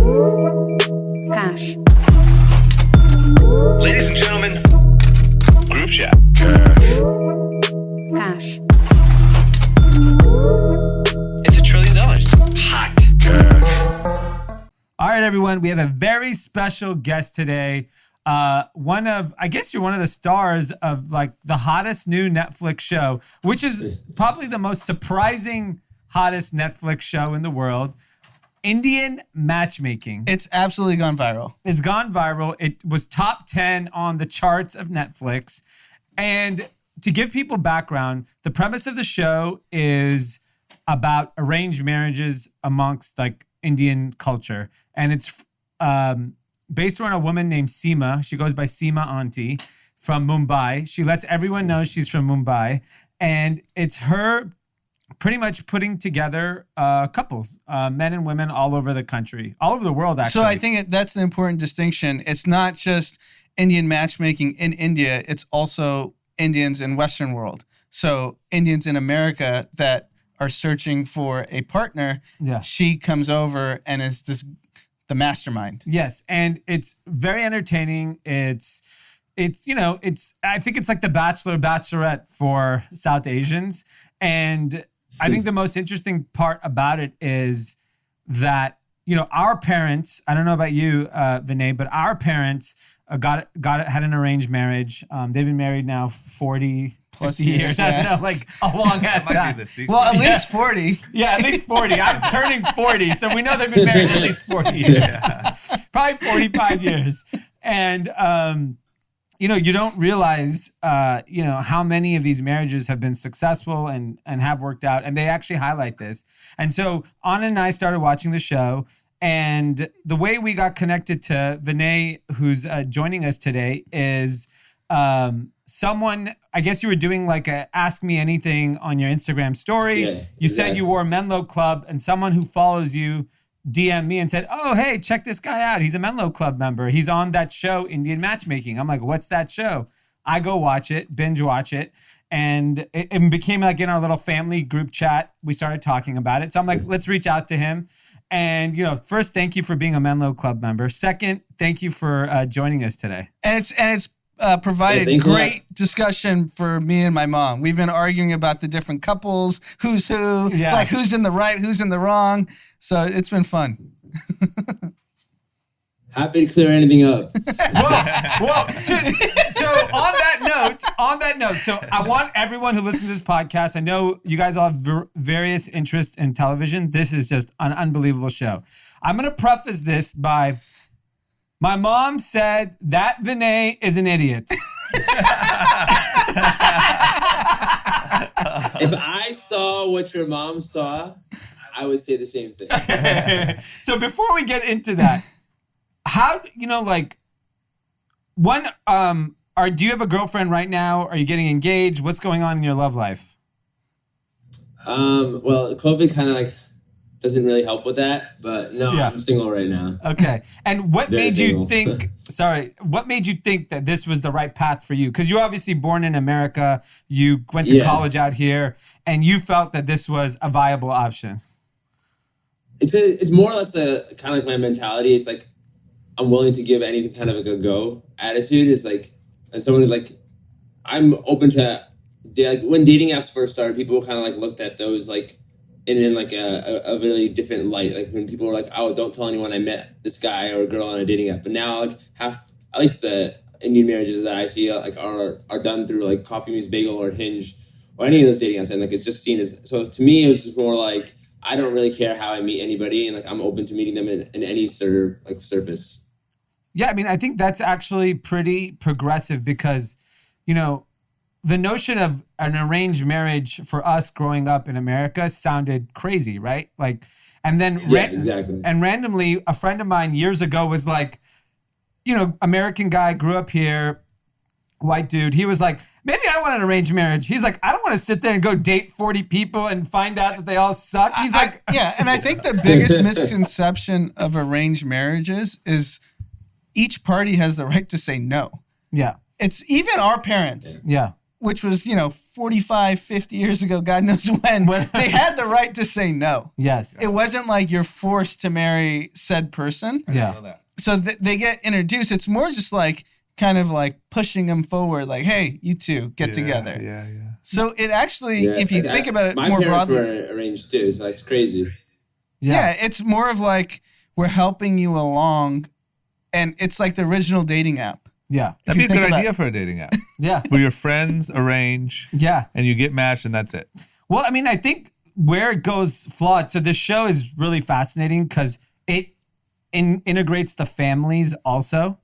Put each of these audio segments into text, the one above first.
Cash. Ladies and gentlemen, group chat. Cash. It's $1 trillion. Hot. All right, everyone. We have a very special guest today. I guess you're one of the stars of like the hottest new Netflix show, which is probably the most surprising, hottest Netflix show in the world. Indian matchmaking. It's absolutely gone viral. It's gone viral. It was top 10 on the charts of Netflix. And to give people background, the premise of the show is about arranged marriages amongst like Indian culture. And it's based on a woman named Seema. She goes by Seema Auntie from Mumbai. She lets everyone know she's from Mumbai. And it's her pretty much putting together couples, men and women all over the country, all over the world, actually. So I think that's an important distinction. It's not just Indian matchmaking in India. It's also Indians in Western world. So Indians in America that are searching for a partner, she comes over and is the mastermind. Yes, and it's very entertaining. I think it's like the Bachelor, Bachelorette for South Asians. And I think the most interesting part about it is that, our parents, I don't know about you, Vinay, but our parents had an arranged marriage. They've been married now 40 plus years. I don't know, like a long ass time. Well, at least 40. Yeah, at least 40. I'm turning 40, so we know they've been married at least 40 years. Yeah. Probably 45 years. And, you don't realize, how many of these marriages have been successful and have worked out. And they actually highlight this. And so Anand and I started watching the show. And the way we got connected to Vinay, who's joining us today, is someone, I guess you were doing like a Ask Me Anything on your Instagram story. Yeah, you said you wore a Menlo Club, and someone who follows you DM me and said, oh, hey, check this guy out. He's a Menlo Club member. He's on that show, Indian Matchmaking. I'm like, what's that show? I go watch it, binge watch it. And it became like in our little family group chat, we started talking about it. So I'm like, let's reach out to him. And, first, thank you for being a Menlo Club member. Second, thank you for joining us today. And it's provided great discussion for me and my mom. We've been arguing about the different couples, who's who, like who's in the right, who's in the wrong. So it's been fun. Happy to clear anything up. So on that note, so I want everyone who listens to this podcast, I know you guys all have various interests in television. This is just an unbelievable show. I'm going to preface this by, my mom said that Vinay is an idiot. If I saw what your mom saw, I would say the same thing. So before we get into that, how, do you have a girlfriend right now? Are you getting engaged? What's going on in your love life? Well, COVID kind of doesn't really help with that, but no, I'm single right now. Okay. And what made you think think that this was the right path for you? Because you're obviously born in America, you went to college out here, and you felt that this was a viable option. It's more or less a kind of like my mentality. It's like, I'm willing to give anything kind of like a go attitude. Is like, and someone like, I'm open to, when dating apps first started, people kind of like looked at those like in like a really different light. Like when people were like, oh, don't tell anyone I met this guy or girl on a dating app. But now like at least the Indian marriages that I see like are done through like Coffee Meets Bagel or Hinge or any of those dating apps. And like, it's just seen as, so to me, it was just more like, I don't really care how I meet anybody. And like, I'm open to meeting them in any sort of like surface. Yeah, I mean, I think that's actually pretty progressive because, the notion of an arranged marriage for us growing up in America sounded crazy, right? Like, and then exactly. And randomly, a friend of mine years ago was like, American guy, grew up here, white dude. He was like, maybe I want an arranged marriage. He's like, I don't want to sit there and go date 40 people and find out that they all suck. He's like, and I think the biggest misconception of arranged marriages is each party has the right to say no. Yeah. It's even our parents. Yeah. which was, 45, 50 years ago, God knows when, they had the right to say no. Yes. It wasn't like you're forced to marry said person. Yeah. So they get introduced. It's more just like kind of like pushing them forward, like, hey, you two get together. Yeah. So it actually, if you think about it my more parents broadly. were arranged too, so that's crazy. Yeah, it's more of like we're helping you along, and it's like the original dating app. Yeah. That'd be a think good about- idea for a dating app. Yeah. Where your friends arrange Yeah. and you get matched and that's it. Well, I mean, I think where it goes flawed. So this show is really fascinating because it integrates the families also.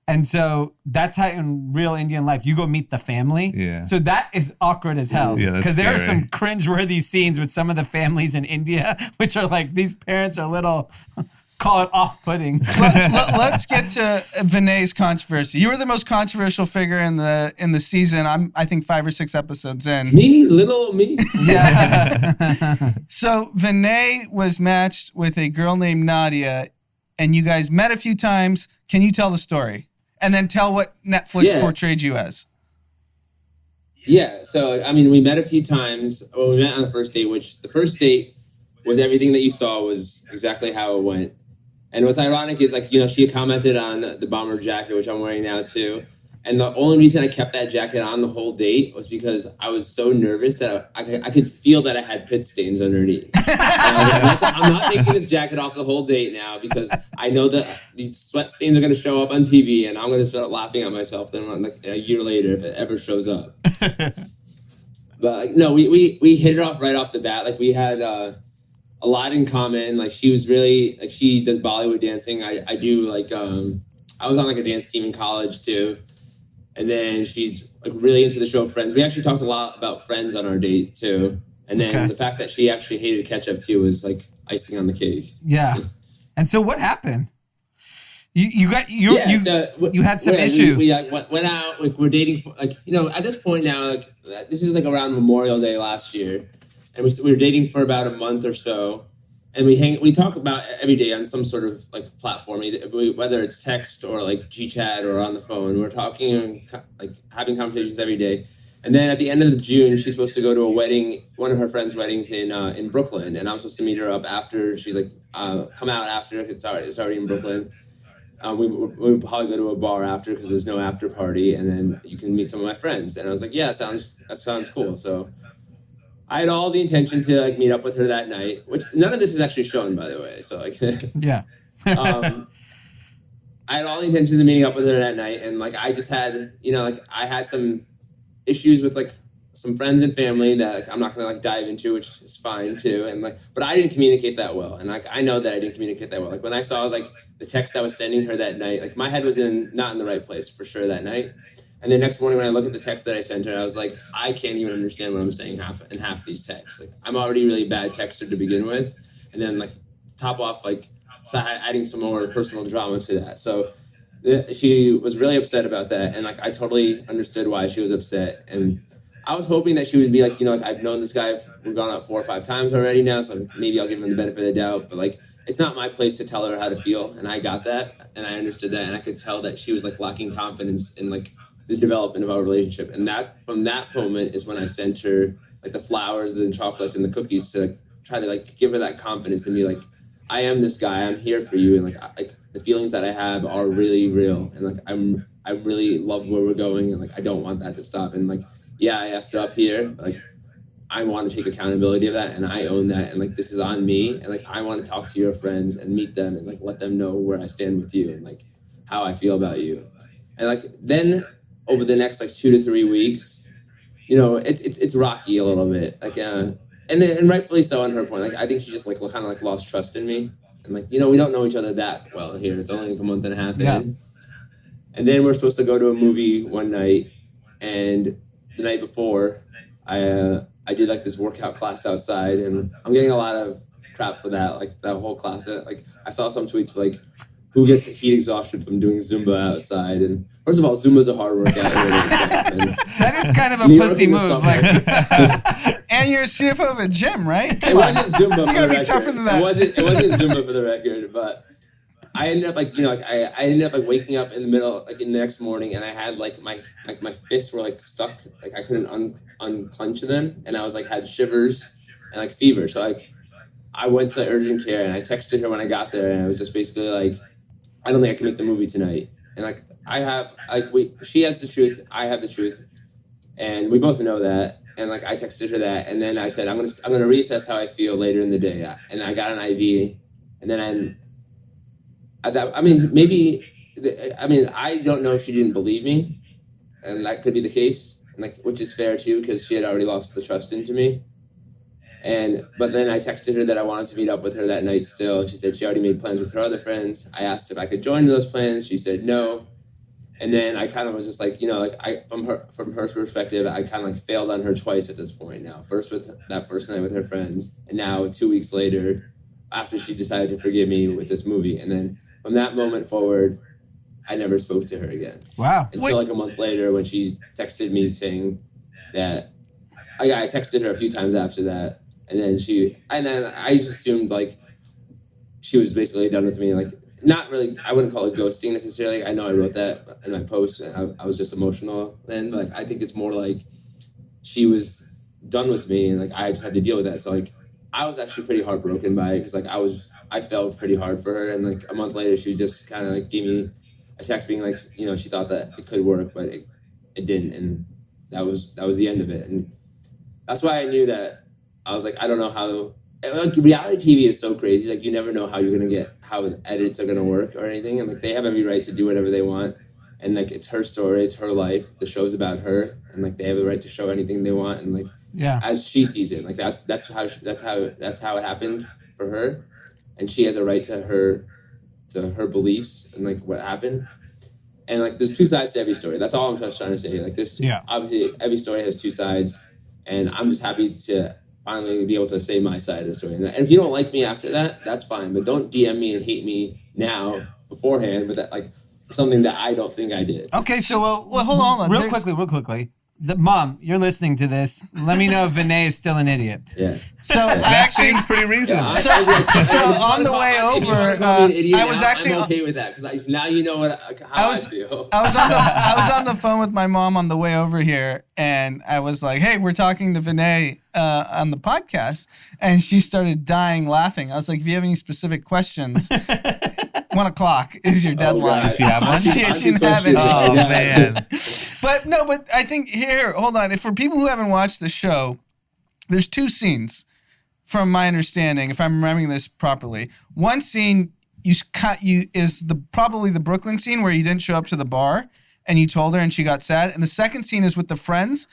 And so that's how in real Indian life, you go meet the family. Yeah. So that is awkward as hell. Yeah, that's Because there are scary. some cringeworthy scenes with some of the families in India, which are like, these parents are a little, call it off-putting. Let's get to Vinay's controversy. You were the most controversial figure in the season. I think 5 or 6 episodes in. Little me. Yeah. So Vinay was matched with a girl named Nadia, and you guys met a few times. Can you tell the story? And then tell what Netflix portrayed you as. Yeah, so I mean, we met a few times. Well, we met on the first date, which the first date was everything that you saw was exactly how it went. And what's ironic is, like, she commented on the bomber jacket, which I'm wearing now too. And the only reason I kept that jacket on the whole date was because I was so nervous that I could feel that I had pit stains underneath. And I was like, I'm not taking this jacket off the whole date now because I know that these sweat stains are going to show up on TV and I'm going to start laughing at myself then like a year later if it ever shows up. But no, we hit it off right off the bat. Like we had a lot in common. Like she was really, like she does Bollywood dancing. I do like, I was on like a dance team in college too. And then she's like really into the show Friends. We actually talked a lot about Friends on our date too. And then the fact that she actually hated ketchup too was like icing on the cake. Yeah. And so what happened? You had some yeah, issue. We went out, like we're dating for, like, at this point now, like this is like around Memorial Day last year. And we were dating for about a month or so. And we talk about every day on some sort of like platform, whether it's text or like GChat or on the phone. We're talking and like having conversations every day. And then at the end of June, she's supposed to go to a wedding, one of her friends' weddings in Brooklyn. And I'm supposed to meet her up after. She's like, come out after. It's already in Brooklyn. We'll probably go to a bar after because there's no after party. And then you can meet some of my friends. And I was like, yeah, that sounds cool. So I had all the intention to like meet up with her that night, which none of this is actually shown, by the way. So like, yeah. I had all the intentions of meeting up with her that night, and like I just had, I had some issues with like some friends and family that like, I'm not gonna like dive into, which is fine too. And like, but I didn't communicate that well, and like I know that I didn't communicate that well. Like when I saw like the text I was sending her that night, like my head was not in the right place for sure that night. And the next morning when I look at the text that I sent her, I was like, I can't even understand what I'm saying in half these texts. Like I'm already a really bad texter to begin with. And then like to top off, like so adding some more personal drama to that. So she was really upset about that. And like I totally understood why she was upset. And I was hoping that she would be like, like I've known this guy, we've gone out 4 or 5 times already now, so maybe I'll give him the benefit of the doubt. But like it's not my place to tell her how to feel. And I got that and I understood that. And I could tell that she was like lacking confidence in like the development of our relationship. And that from that moment is when I sent her like the flowers, the chocolates, and the cookies to like, try to like give her that confidence and be like, I am this guy, I'm here for you, and like the feelings that I have are really real, and like I really love where we're going, and like I don't want that to stop. And like yeah, I effed up here, but, like I want to take accountability of that, and I own that, and like this is on me, and like I want to talk to your friends and meet them and like let them know where I stand with you and like how I feel about you. And like then over the next like 2 to 3 weeks, it's rocky a little bit. Like, and rightfully so on her point. Like, I think she just like kind of like lost trust in me. And like, we don't know each other that well here. It's only like a month and a half in. And then we're supposed to go to a movie one night. And the night before, I did like this workout class outside, and I'm getting a lot of crap for that. Like that whole class. Like I saw some tweets for like, who gets heat exhaustion from doing Zumba outside? And first of all, Zumba's a hard workout. That is kind of a pussy move. Like, and you're a CFO of a gym, right? It wasn't Zumba. You gotta be tougher than that. It wasn't Zumba for the record, but I ended up like, I ended up like waking up in the middle, like in the next morning, and I had like my fists were like stuck, like I couldn't unclench them, and I was like had shivers and like fever. So like I went to urgent care and I texted her when I got there, and I was just basically like, I don't think I can make the movie tonight. And like she has the truth, I have the truth, and we both know that. And like I texted her that, and then I said I'm gonna reassess how I feel later in the day, and I got an IV, and then I don't know if she didn't believe me, and that could be the case, and like which is fair too because she had already lost the trust into me. But then I texted her that I wanted to meet up with her that night still. She said she already made plans with her other friends. I asked if I could join those plans. She said no. And then I kind of was just like, from her perspective, I kind of like failed on her twice at this point now. First with that first night with her friends, and now 2 weeks later, after she decided to forgive me with this movie. And then from that moment forward, I never spoke to her again. Wow. Until like a month later when she texted me saying that, I texted her a few times after that. And then I just assumed like she was basically done with me. Like, not really, I wouldn't call it ghosting necessarily. I know I wrote that in my post, and I was just emotional then. But like, I think it's more like she was done with me, and like I just had to deal with that. So like, I was actually pretty heartbroken by it because like I felt pretty hard for her. And like a month later, she just kind of like gave me a text being like, she thought that it could work, but it didn't, and that was the end of it. And that's why I knew that. I was like, I don't know how. Like, reality TV is so crazy. Like, you never know how the edits are gonna work or anything. And like, they have every right to do whatever they want. And like, it's her story, it's her life. The show's about her, and like, they have the right to show anything they want. And like, as she sees it, like that's how it happened for her, and she has a right to her beliefs and like what happened. And like, there's two sides to every story. That's all I'm just trying to say. Like, obviously every story has two sides, and I'm just happy to finally be able to say my side of the story. And if you don't like me after that, that's fine. But don't DM me and hate me now beforehand with that, like something that I don't think I did. Okay, so well, hold on. Real quickly. Mom, you're listening to this. Let me know if Vinay is still an idiot. Yeah. So That seems pretty reasonable. So on the way over, I was actually I'm okay with that because now you know how I feel. I was on the phone with my mom on the way over here, and I was like, "Hey, we're talking to Vinay on the podcast," and she started dying laughing. I was like, "If you have any specific questions." 1 o'clock is your deadline. Did she have one? She didn't have it. Oh, man. But I think here, hold on. If for people who haven't watched the show, there's two scenes, from my understanding, if I'm remembering this properly. One scene is probably the Brooklyn scene where you didn't show up to the bar and you told her and she got sad. And the second scene is with the friends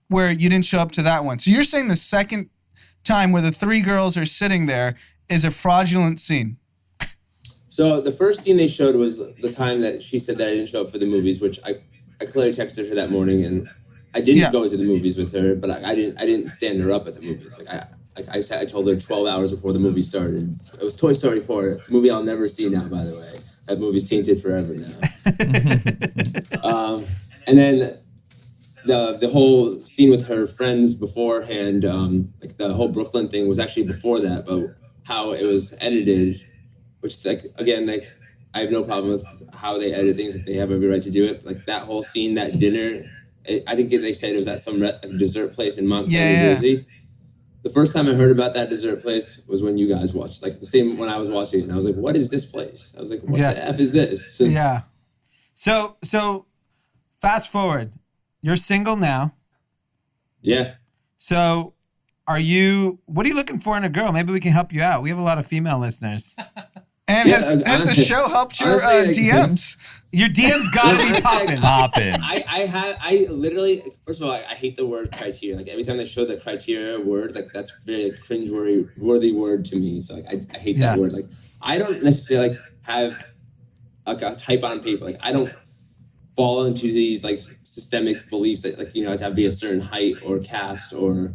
where you didn't show up to that one. So you're saying the second time where the three girls are sitting there is a fraudulent scene. So the first scene they showed was the time that she said that I didn't show up for the movies, which I clearly texted her that morning, and I didn't go to the movies with her, but I didn't stand her up at the movies. I told her 12 hours before the movie started. It was Toy Story 4. It's a movie I'll never see now, by the way. That movie's tainted forever now. And then the whole scene with her friends beforehand, like the whole Brooklyn thing was actually before that, but how it was edited. Which, like, again, like, I have no problem with how they edit things. Like, they have every right to do it. Like, that whole scene, that dinner, I think they said it was at some dessert place in Montclair, New Jersey. The first time I heard about that dessert place was when you guys watched. Like, the same when I was watching it. And I was like, what is this place? I was like, what the F is this? Yeah. So fast forward. You're single now. Yeah. So what are you looking for in a girl? Maybe we can help you out. We have a lot of female listeners. And has the show helped your DMs? Your DMs gotta be popping. I literally, first of all, I hate the word criteria. Like, every time they show the criteria word, like, that's very cringe-worthy word to me. So, like, I hate that word. Like, I don't necessarily, like, have like a type on paper. Like, I don't fall into these, like, systemic beliefs that, like, it have to be a certain height or caste or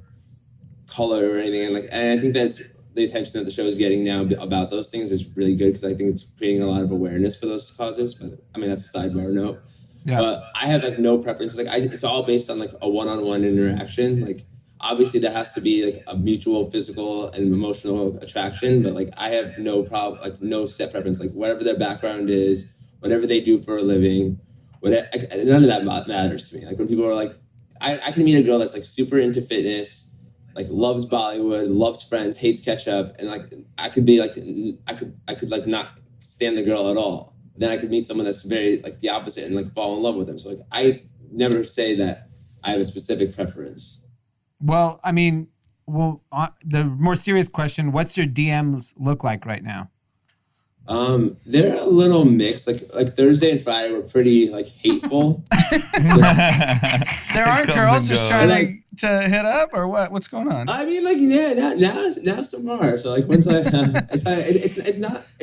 color or anything. And I think that's the attention that the show is getting now about those things is really good because I think it's creating a lot of awareness for those causes. But I mean, that's a sidebar note. Yeah. But I have like no preference. Like, it's all based on like a one-on-one interaction. Like, obviously there has to be like a mutual physical and emotional attraction, but like I have no problem, like no set preference, like whatever their background is, whatever they do for a living, whatever, none of that matters to me. Like when people are like, I can meet a girl that's like super into fitness, like loves Bollywood, loves Friends, hates ketchup, and like I could be like I could like not stand the girl at all. Then I could meet someone that's very like the opposite and like fall in love with them. So like I never say that I have a specific preference. Well, I mean, the more serious question: what's your DMs look like right now? They're a little mixed. Like Thursday and Friday were pretty like hateful. There aren't girls just trying to hit up, or what? What's going on? I mean, like now some are. So like once it's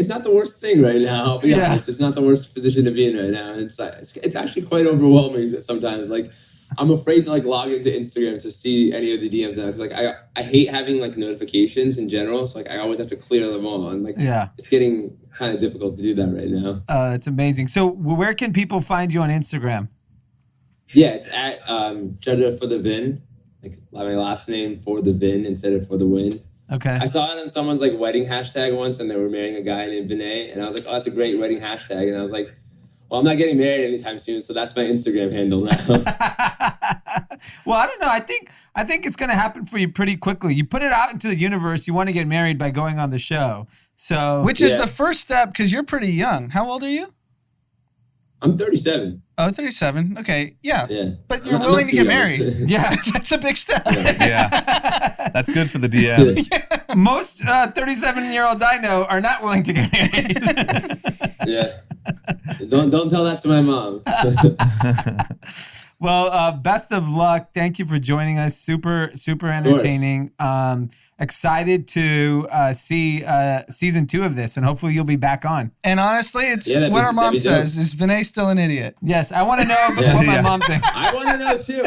not the worst thing right now. I'll be honest, it's not the worst position to be in right now. It's actually quite overwhelming sometimes. Like I'm afraid to like log into Instagram to see any of the DMs now, because like I hate having like notifications in general. So like I always have to clear them all, and like it's getting kind of difficult to do that right now. That's amazing. So where can people find you on Instagram? Yeah, it's at Judge for the Vin, like my last name for the Vin instead of for the win. Okay. I saw it on someone's like wedding hashtag once, and they were marrying a guy named Vinay, and I was like, oh, that's a great wedding hashtag, and I was like, well, I'm not getting married anytime soon, so that's my Instagram handle now. Well, I don't know. I think it's going to happen for you pretty quickly. You put it out into the universe. You want to get married by going on the show. So, which is the first step, because you're pretty young. How old are you? I'm 37. Oh, 37. Okay. Yeah. But you're I'm willing not to too get young. married. Yeah. That's a big step. Yeah. That's good for the DMs. Most 37-year-olds I know are not willing to get married. Yeah. Don't tell that to my mom. Well, best of luck. Thank you for joining us. Super entertaining. Excited to see season 2 of this, and hopefully you'll be back on. And honestly, it's what our mom says. Is Vinay still an idiot? Yes, I want to know what my mom thinks. I want to know too.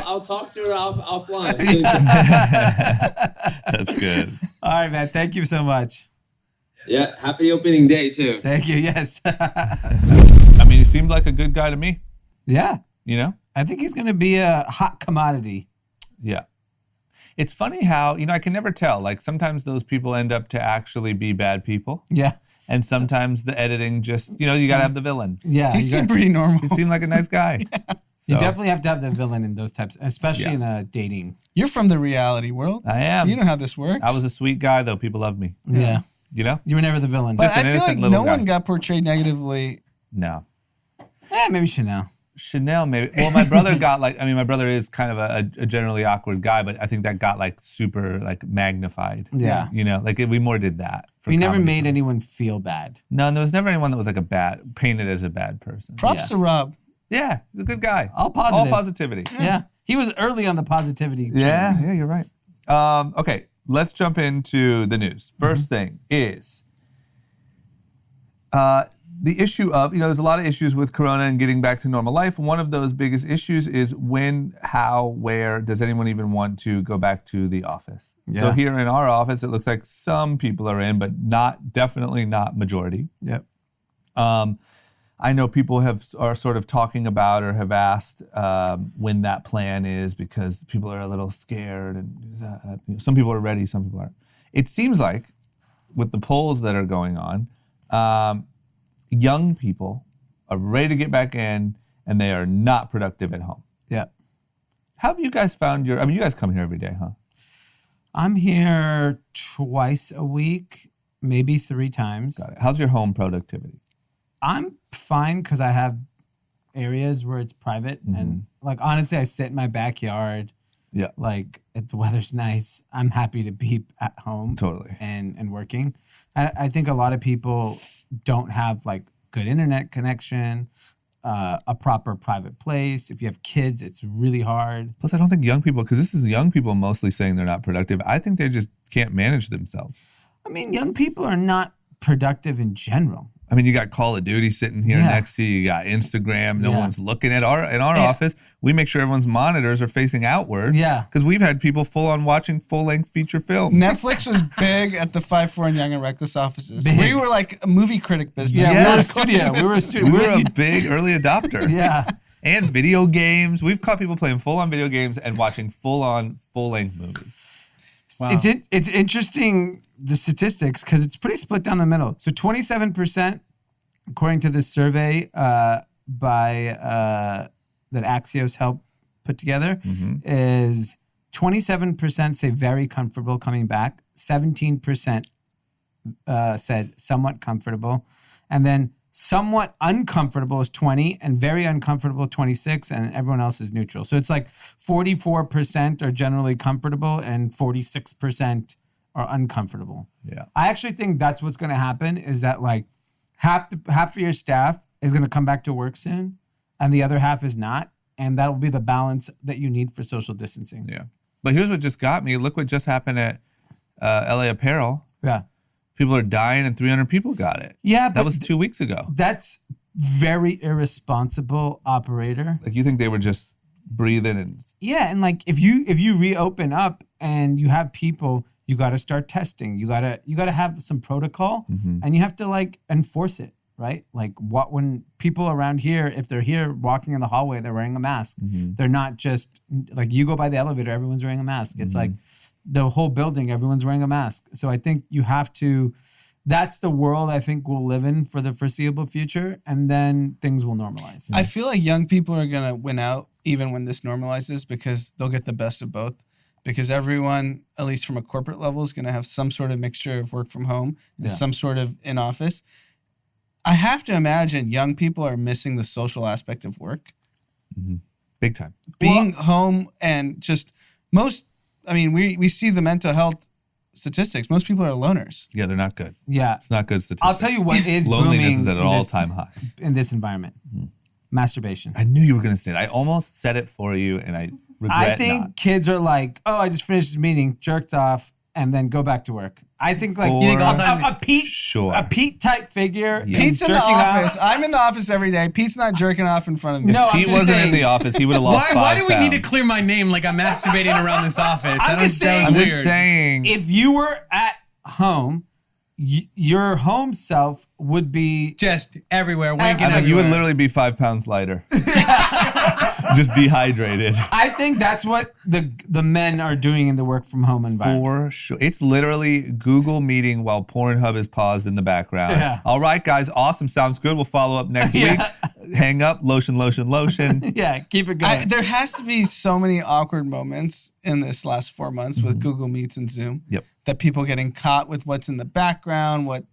I'll talk to her offline. That's good. All right, man. Thank you so much. Yeah, happy opening day too. Thank you. Yes. I mean, he seemed like a good guy to me. Yeah. You know? I think he's going to be a hot commodity. Yeah. It's funny how, I can never tell. Like sometimes those people end up to actually be bad people. Yeah. And sometimes the editing just, you got to have the villain. Yeah. He seemed pretty normal. He seemed like a nice guy. Yeah. So, you definitely have to have the villain in those types, especially in a dating. You're from the reality world. I am. You know how this works. I was a sweet guy, though. People loved me. Yeah. You know? You were never the villain. But Just an I feel like innocent little no one guy. got portrayed negatively. No. Maybe Chanel. Chanel, maybe. Well, my brother got my brother is kind of a generally awkward guy, but I think that got like super like magnified. Yeah. We more did that. We never made anyone feel bad. No, there was never anyone that was like painted as a bad person. Props to Rob. Yeah, he's a good guy. All positive. All positivity. Yeah. He was early on the positivity. Yeah, you're right. Okay, let's jump into the news. First thing is the issue of, there's a lot of issues with Corona and getting back to normal life. One of those biggest issues is when, how, where does anyone even want to go back to the office? Yeah. So here in our office, it looks like some people are in, but definitely not majority. Yep. I know people are sort of talking about or have asked when that plan is, because people are a little scared, and some people are ready, some people aren't. It seems like with the polls that are going on, young people are ready to get back in, and they are not productive at home. Yeah. How have you guys found you guys come here every day, huh? I'm here twice a week, maybe 3 times. Got it. How's your home productivity? I'm fine because I have areas where it's private, and like honestly, I sit in my backyard. Yeah. Like if the weather's nice, I'm happy to be at home. Totally. And working. I think a lot of people don't have like good internet connection, a proper private place. If you have kids, it's really hard. Plus, I don't think young people, because this is young people mostly saying they're not productive. I think they just can't manage themselves. I mean, young people are not productive in general. I mean, you got Call of Duty sitting here next to you. You got Instagram. No one's looking at in our office. We make sure everyone's monitors are facing outwards. Yeah. Because we've had people full on watching full-length feature films. Netflix was big at the 5-4 and Young and Reckless offices. Big. We were like a movie critic business. Yeah, Yeah. we were a studio. We were a big early adopter. Yeah. And video games. We've caught people playing full-on video games and watching full-on, full-length movies. Wow. It's interesting, the statistics, because it's pretty split down the middle. So 27%, according to this survey that Axios helped put together, is 27% say very comfortable coming back. 17% said somewhat comfortable. And then somewhat uncomfortable is 20, and very uncomfortable 26, and everyone else is neutral. So it's like 44% are generally comfortable and 46% are uncomfortable. Yeah. I actually think that's what's going to happen, is that like half of your staff is going to come back to work soon and the other half is not. And that'll be the balance that you need for social distancing. Yeah. But here's what just got me. Look what just happened at LA Apparel. Yeah. People are dying and 300 people got it. Yeah. But that was 2 weeks ago. That's very irresponsible operator. Like, you think they were just breathing and... Yeah. And like, if you reopen up and you have people, you got to start testing. You got to have some protocol and you have to like enforce it. Right? Like when people around here, if they're here walking in the hallway, they're wearing a mask. They're not just like, you go by the elevator, everyone's wearing a mask. It's like the whole building, everyone's wearing a mask. So I think you have to, that's the world I think we'll live in for the foreseeable future. And then things will normalize. I feel like young people are going to win out even when this normalizes, because they'll get the best of both. Because everyone, at least from a corporate level, is going to have some sort of mixture of work from home and some sort of in office. I have to imagine young people are missing the social aspect of work. Big time. Being home and just we see the mental health statistics. Most people are loners. Yeah, they're not good. Yeah. It's not good statistics. I'll tell you what is Loneliness booming is at an all-time high. In this environment. Masturbation. I knew you were going to say that. I almost said it for you, and I regret I think not. kids are like, oh, I just finished this meeting, jerked off, and then go back to work. I think like You think all a Pete, Sure. a Pete type figure. Yeah. Pete's in the jerking off. office. I'm in the office every day. Pete's not jerking off in front of me. No, If he I'm just wasn't saying, in the office, he would have lost Why 5 do we need to pounds. clear my name like I'm masturbating around this office? I'm just saying- I'm weird. just saying. if you were at home, your home self would be Just everywhere, wanking I mean, you everywhere. would literally be 5 pounds lighter. Just dehydrated. I think that's what the men are doing in the work from home environment. For sure. It's literally Google meeting while Pornhub is paused in the background. Yeah. All right, guys. Awesome. Sounds good. We'll follow up next week. Hang up. Lotion, lotion, lotion. Yeah, keep it going. There has to be so many awkward moments in this last 4 months with Google Meets and Zoom. Yep. That people getting caught with what's in the background, what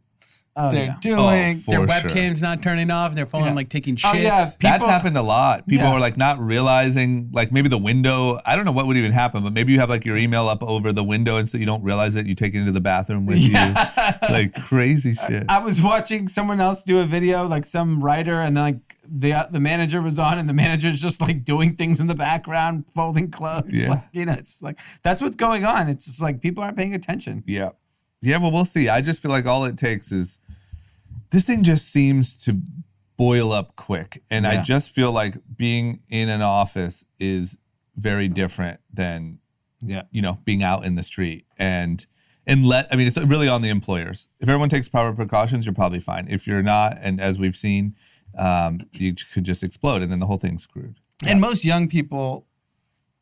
they're yeah. doing. Their For sure. webcam's not turning off, and they're falling like taking shits. Oh, yeah. That's People- happened a lot. People Yeah. are like not realizing, like maybe the window, I don't know what would even happen, but maybe you have like your email up over the window and so you don't realize it. You take it into the bathroom with you. Like crazy shit. I was watching someone else do a video, like some writer, and then like the manager was on, and the manager's just like doing things in the background, folding clothes. Yeah. Like, it's like that's what's going on. It's just like people aren't paying attention. Yeah. Yeah, well, we'll see. I just feel like all it takes is this thing just seems to boil up quick. And I just feel like being in an office is very different than, being out in the street. And it's really on the employers. If everyone takes proper precautions, you're probably fine. If you're not, and as we've seen, you could just explode and then the whole thing's screwed. And most young people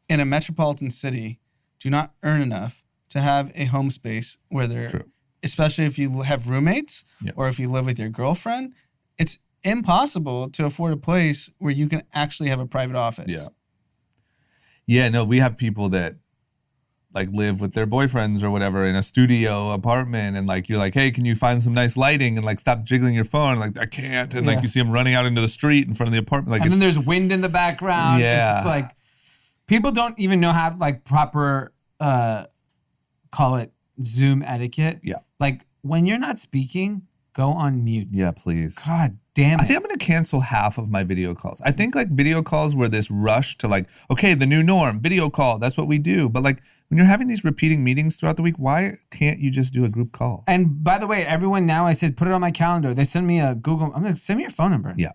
in a metropolitan city do not earn enough to have a home space where they're, True. especially if you have roommates or if you live with your girlfriend, it's impossible to afford a place where you can actually have a private office. Yeah. Yeah, no, we have people that like live with their boyfriends or whatever in a studio apartment, and like you're like, hey, can you find some nice lighting and like stop jiggling your phone? Like I can't, and like you see them running out into the street in front of the apartment. Like And then there's wind in the background. Yeah. It's just like people don't even know how like proper call it Zoom etiquette. Yeah. Like when you're not speaking, go on mute. yeah, please. God damn it. I think I'm gonna cancel half of my video calls. I think like video calls were this rush to like, okay, the new norm, video call, that's what we do. But like when you're having these repeating meetings throughout the week, why can't you just do a group call? And by the way, everyone now, I said, put it on my calendar. They send me a Google. I'm like, send me your phone number. Yeah.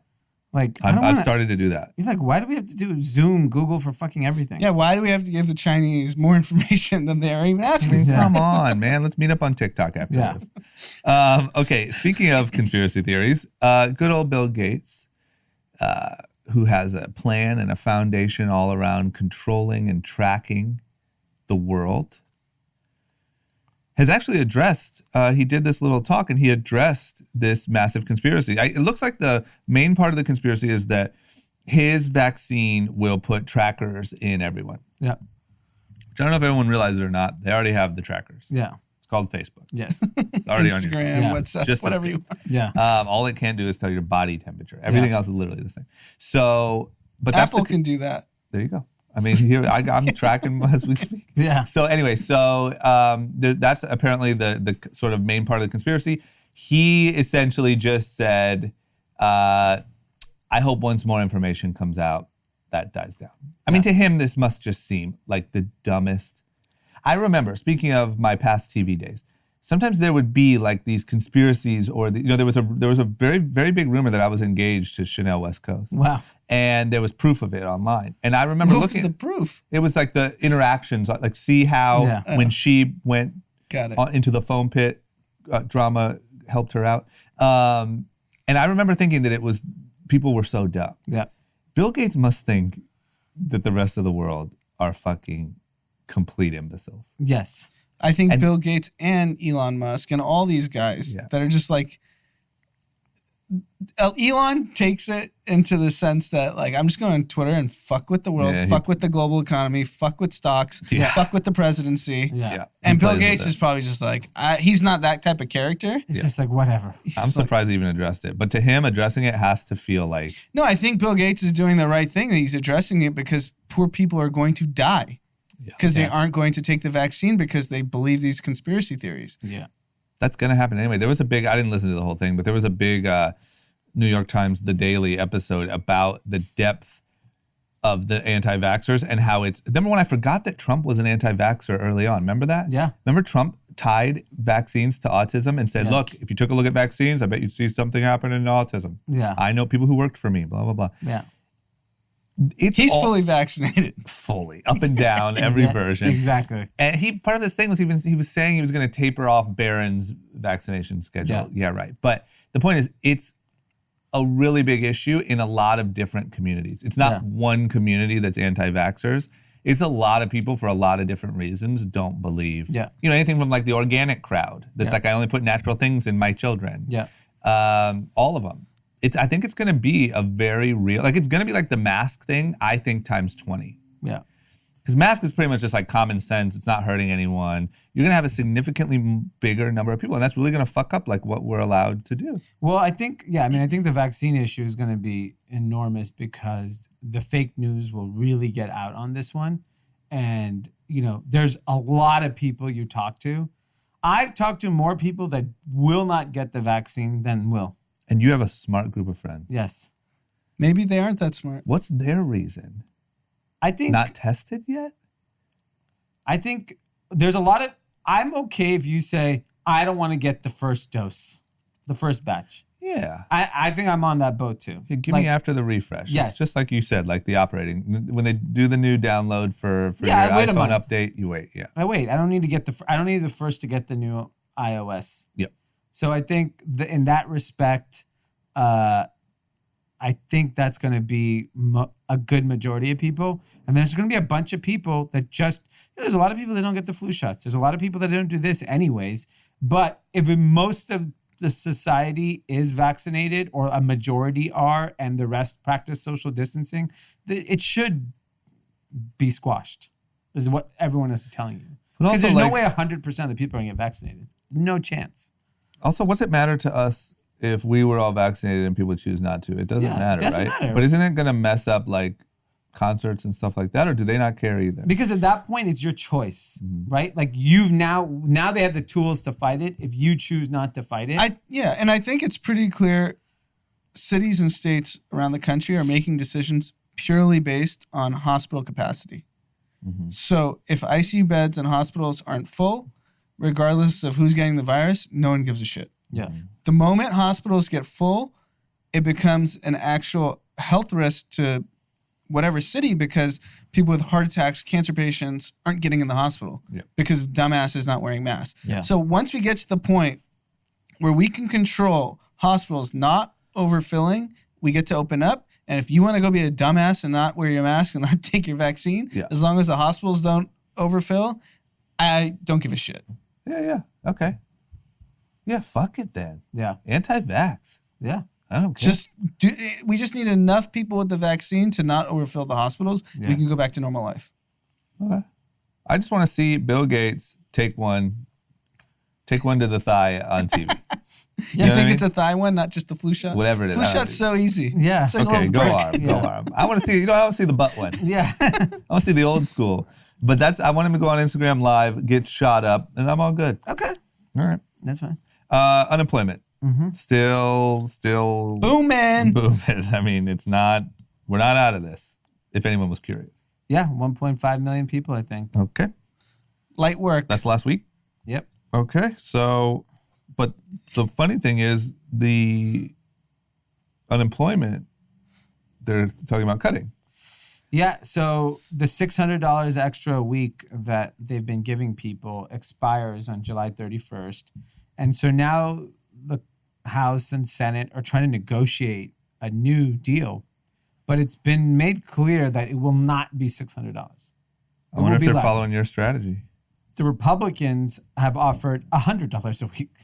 Like, I've started to do that. You're like, why do we have to do Zoom, Google for fucking everything? Yeah, why do we have to give the Chinese more information than they're even asking for? Come on, man. Let's meet up on TikTok after Yeah. this. Okay, speaking of conspiracy theories, good old Bill Gates who has a plan and a foundation all around controlling and tracking the world, has actually addressed, he did this little talk and he addressed this massive conspiracy. It looks like the main part of the conspiracy is that his vaccine will put trackers in everyone. Yeah. Which I don't know if everyone realizes it or not. They already have the trackers. Yeah. It's called Facebook. Yes. It's already on your Instagram, Yeah. WhatsApp, Just as whatever good. you want. Yeah. All it can do is tell your body temperature. Everything Yeah. else is literally the same. So, but that's Apple can do that. there you go. I mean, here I'm tracking as we speak. Yeah. So anyway, that's apparently the sort of main part of the conspiracy. He essentially just said, "I hope once more information comes out, that dies down." I mean, to him, this must just seem like the dumbest. I remember, speaking of my past TV days, sometimes there would be like these conspiracies, or there was a very, very big rumor that I was engaged to Chanel West Coast. Wow. And there was proof of it online. And I remember What was looking. the proof? It was like the interactions, like see how when she went Got it. into the foam pit, drama helped her out. And I remember thinking that people were so dumb. Yeah. Bill Gates must think that the rest of the world are fucking complete imbeciles. Yes. I think Bill Gates and Elon Musk and all these guys that are just like, Elon takes it into the sense that like, I'm just going on Twitter and fuck with the world, fuck with the global economy, fuck with stocks, fuck with the presidency. Yeah. And He Bill plays with Gates it. is probably just like, he's not that type of character. It's just like, whatever. I'm surprised he even addressed it. But to him, addressing it has to feel like, No, I think Bill Gates is doing the right thing. That he's addressing it because poor people are going to die because they aren't going to take the vaccine because they believe these conspiracy theories. Yeah. that's going to happen anyway. There was a big, I didn't listen to the whole thing, but there was a big New York Times, The Daily episode about the depth of the anti-vaxxers and how it's, remember when I forgot that Trump was an anti-vaxxer early on? Remember that? Yeah. Remember Trump tied vaccines to autism and said, look, if you took a look at vaccines, I bet you'd see something happen in autism. Yeah. I know people who worked for me, blah, blah, blah. Yeah. He's fully vaccinated. Fully, up and down, every version. Exactly. And part of this thing was he was saying he was going to taper off Barron's vaccination schedule. Yeah, right. But the point is, it's a really big issue in a lot of different communities. It's not one community that's anti-vaxxers. It's a lot of people for a lot of different reasons don't believe. Yeah. You know, anything from like the organic crowd that's like, I only put natural things in my children. Yeah. All of them. I think it's going to be a very real, like it's going to be like the mask thing, I think times 20. Yeah. Because mask is pretty much just like common sense. It's not hurting anyone. You're going to have a significantly bigger number of people, and that's really going to fuck up like what we're allowed to do. Well, I think the vaccine issue is going to be enormous because the fake news will really get out on this one. And, you know, there's a lot of people you talk to. I've talked to more people that will not get the vaccine than will. And you have a smart group of friends. Yes. Maybe they aren't that smart. What's their reason? I think Not tested yet? I think there's a lot of, I'm okay if you say, I don't want to get the first dose, the first batch. Yeah. I think I'm on that boat too. Yeah, give me after the refresh. Yes. It's just like you said, like the operating. When they do the new download for your I wait a iPhone month. update, you wait. Yeah. I wait. I don't need to get I don't need the first to get the new iOS. Yep. So I think in that respect, I think that's going to be a good majority of people. And there's going to be a bunch of people that just, there's a lot of people that don't get the flu shots. There's a lot of people that don't do this anyways. But if most of the society is vaccinated, or a majority are, and the rest practice social distancing, it should be squashed. This is what everyone is telling you. Because there's no way 100% of the people are going to get vaccinated. No chance. Also, what's it matter to us if we were all vaccinated and people choose not to? It doesn't matter, doesn't right? matter. But isn't it going to mess up like concerts and stuff like that, or do they not care either? Because at that point, it's your choice, right? Like you've now they have the tools to fight it. If you choose not to fight it, And I think it's pretty clear cities and states around the country are making decisions purely based on hospital capacity. So if ICU beds and hospitals aren't full, regardless of who's getting the virus, no one gives a shit. yeah, The moment hospitals get full, it becomes an actual health risk to whatever city, because people with heart attacks, cancer patients aren't getting in the hospital because dumbass is not wearing masks. Yeah. So once we get to the point where we can control hospitals not overfilling, we get to open up, And if you want to go be a dumbass and not wear your mask and not take your vaccine, as long as the hospitals don't overfill, I don't give a shit. Yeah. Okay. Yeah, fuck it then. Yeah. Anti-vax. Yeah. I don't care. We just need enough people with the vaccine to not overfill the hospitals. Yeah. We can go back to normal life. Okay. I just want to see Bill Gates take one to the thigh on TV. You think it's a thigh one, not just the flu shot? Whatever it is. Flu shot's so easy. Yeah. It's like a Okay, little go prick. arm. I want to see, I want to see the butt one. Yeah. I want to see the old school. But I want him to go on Instagram Live, get shot up, and I'm all good. Okay. All right. That's fine. Unemployment. Still Booming. booming. I mean, we're not out of this, if anyone was curious. Yeah. 1.5 million people, I think. Okay. Light work. That's last week? Yep. Okay. So, but the funny thing is the unemployment, they're talking about cutting. Yeah, so the $600 extra a week that they've been giving people expires on July 31st. And so now the House and Senate are trying to negotiate a new deal, but it's been made clear that it will not be $600. I wonder if they're following your strategy. The Republicans have offered $100 a week.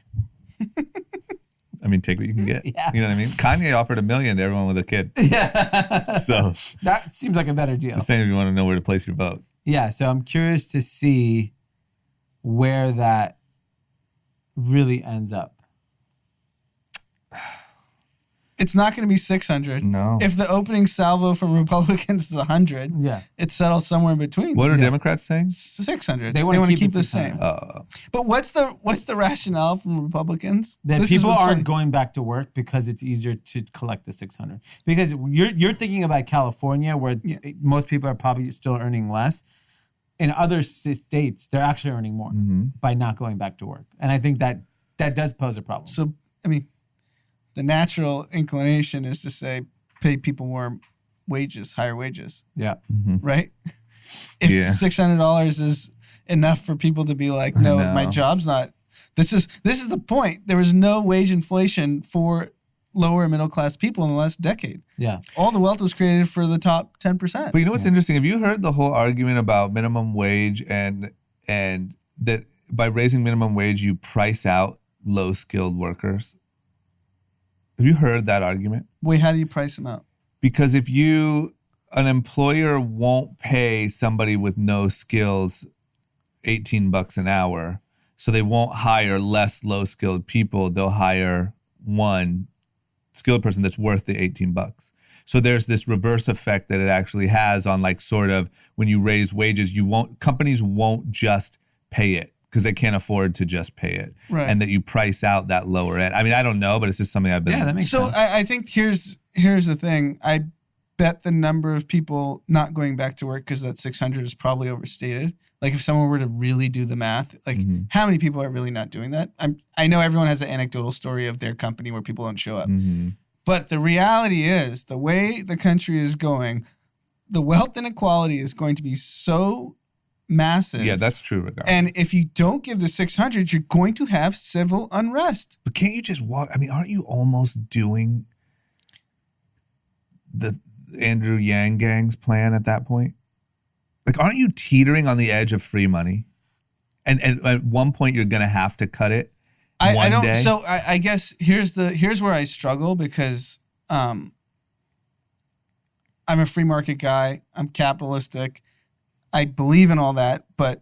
I mean, take what you can get. Yeah. You know what I mean? Kanye offered $1 million to everyone with a kid. Yeah. So That seems like a better deal. just saying if you want to know where to place your vote. Yeah, so I'm curious to see where that really ends up. It's not going to be 600. No. If the opening salvo from Republicans is 100, Yeah. it settles somewhere in between. What are Democrats saying? 600. They wanna wanna keep it the 600. same. But what's the rationale from Republicans? That This is people what's aren't funny. going back to work because it's easier to collect the 600. Because you're thinking about California, where most people are probably still earning less. In other states, they're actually earning more by not going back to work, and I think that does pose a problem. So, I mean, the natural inclination is to say pay people more wages, higher wages, Yeah, right? If Yeah. $600 is enough for people to be like, no, know. my job's not. This is the point. There was no wage inflation for lower and middle class people in the last decade. yeah, All the wealth was created for the top 10%. But you know what's interesting? Have you heard the whole argument about minimum wage and that by raising minimum wage, you price out low skilled workers? Have you heard that argument? Wait, how do you price them out? Because if an employer won't pay somebody with no skills $18 an hour, so they won't hire less low skilled people. They'll hire one skilled person that's worth the $18. So there's this reverse effect that it actually has on, like, sort of when you raise wages, companies won't just pay it because they can't afford to just pay it. Right. And that you price out that lower end. I mean, I don't know, but it's just something I've been. yeah. That makes So sense. I think here's the thing. I bet the number of people not going back to work because that 600 is probably overstated. Like if someone were to really do the math, like how many people are really not doing that? I know everyone has an anecdotal story of their company where people don't show up. But the reality is the way the country is going, the wealth inequality is going to be so massive. Yeah, that's true, regardless. And if you don't give the 600, you're going to have civil unrest. But can't you just walk? I mean, aren't you almost doing the Andrew Yang gang's plan at that point? Like, aren't you teetering on the edge of free money? And at one point, you're going to have to cut it. I don't. Day? So I guess here's where I struggle because I'm a free market guy. I'm capitalistic. I believe in all that, but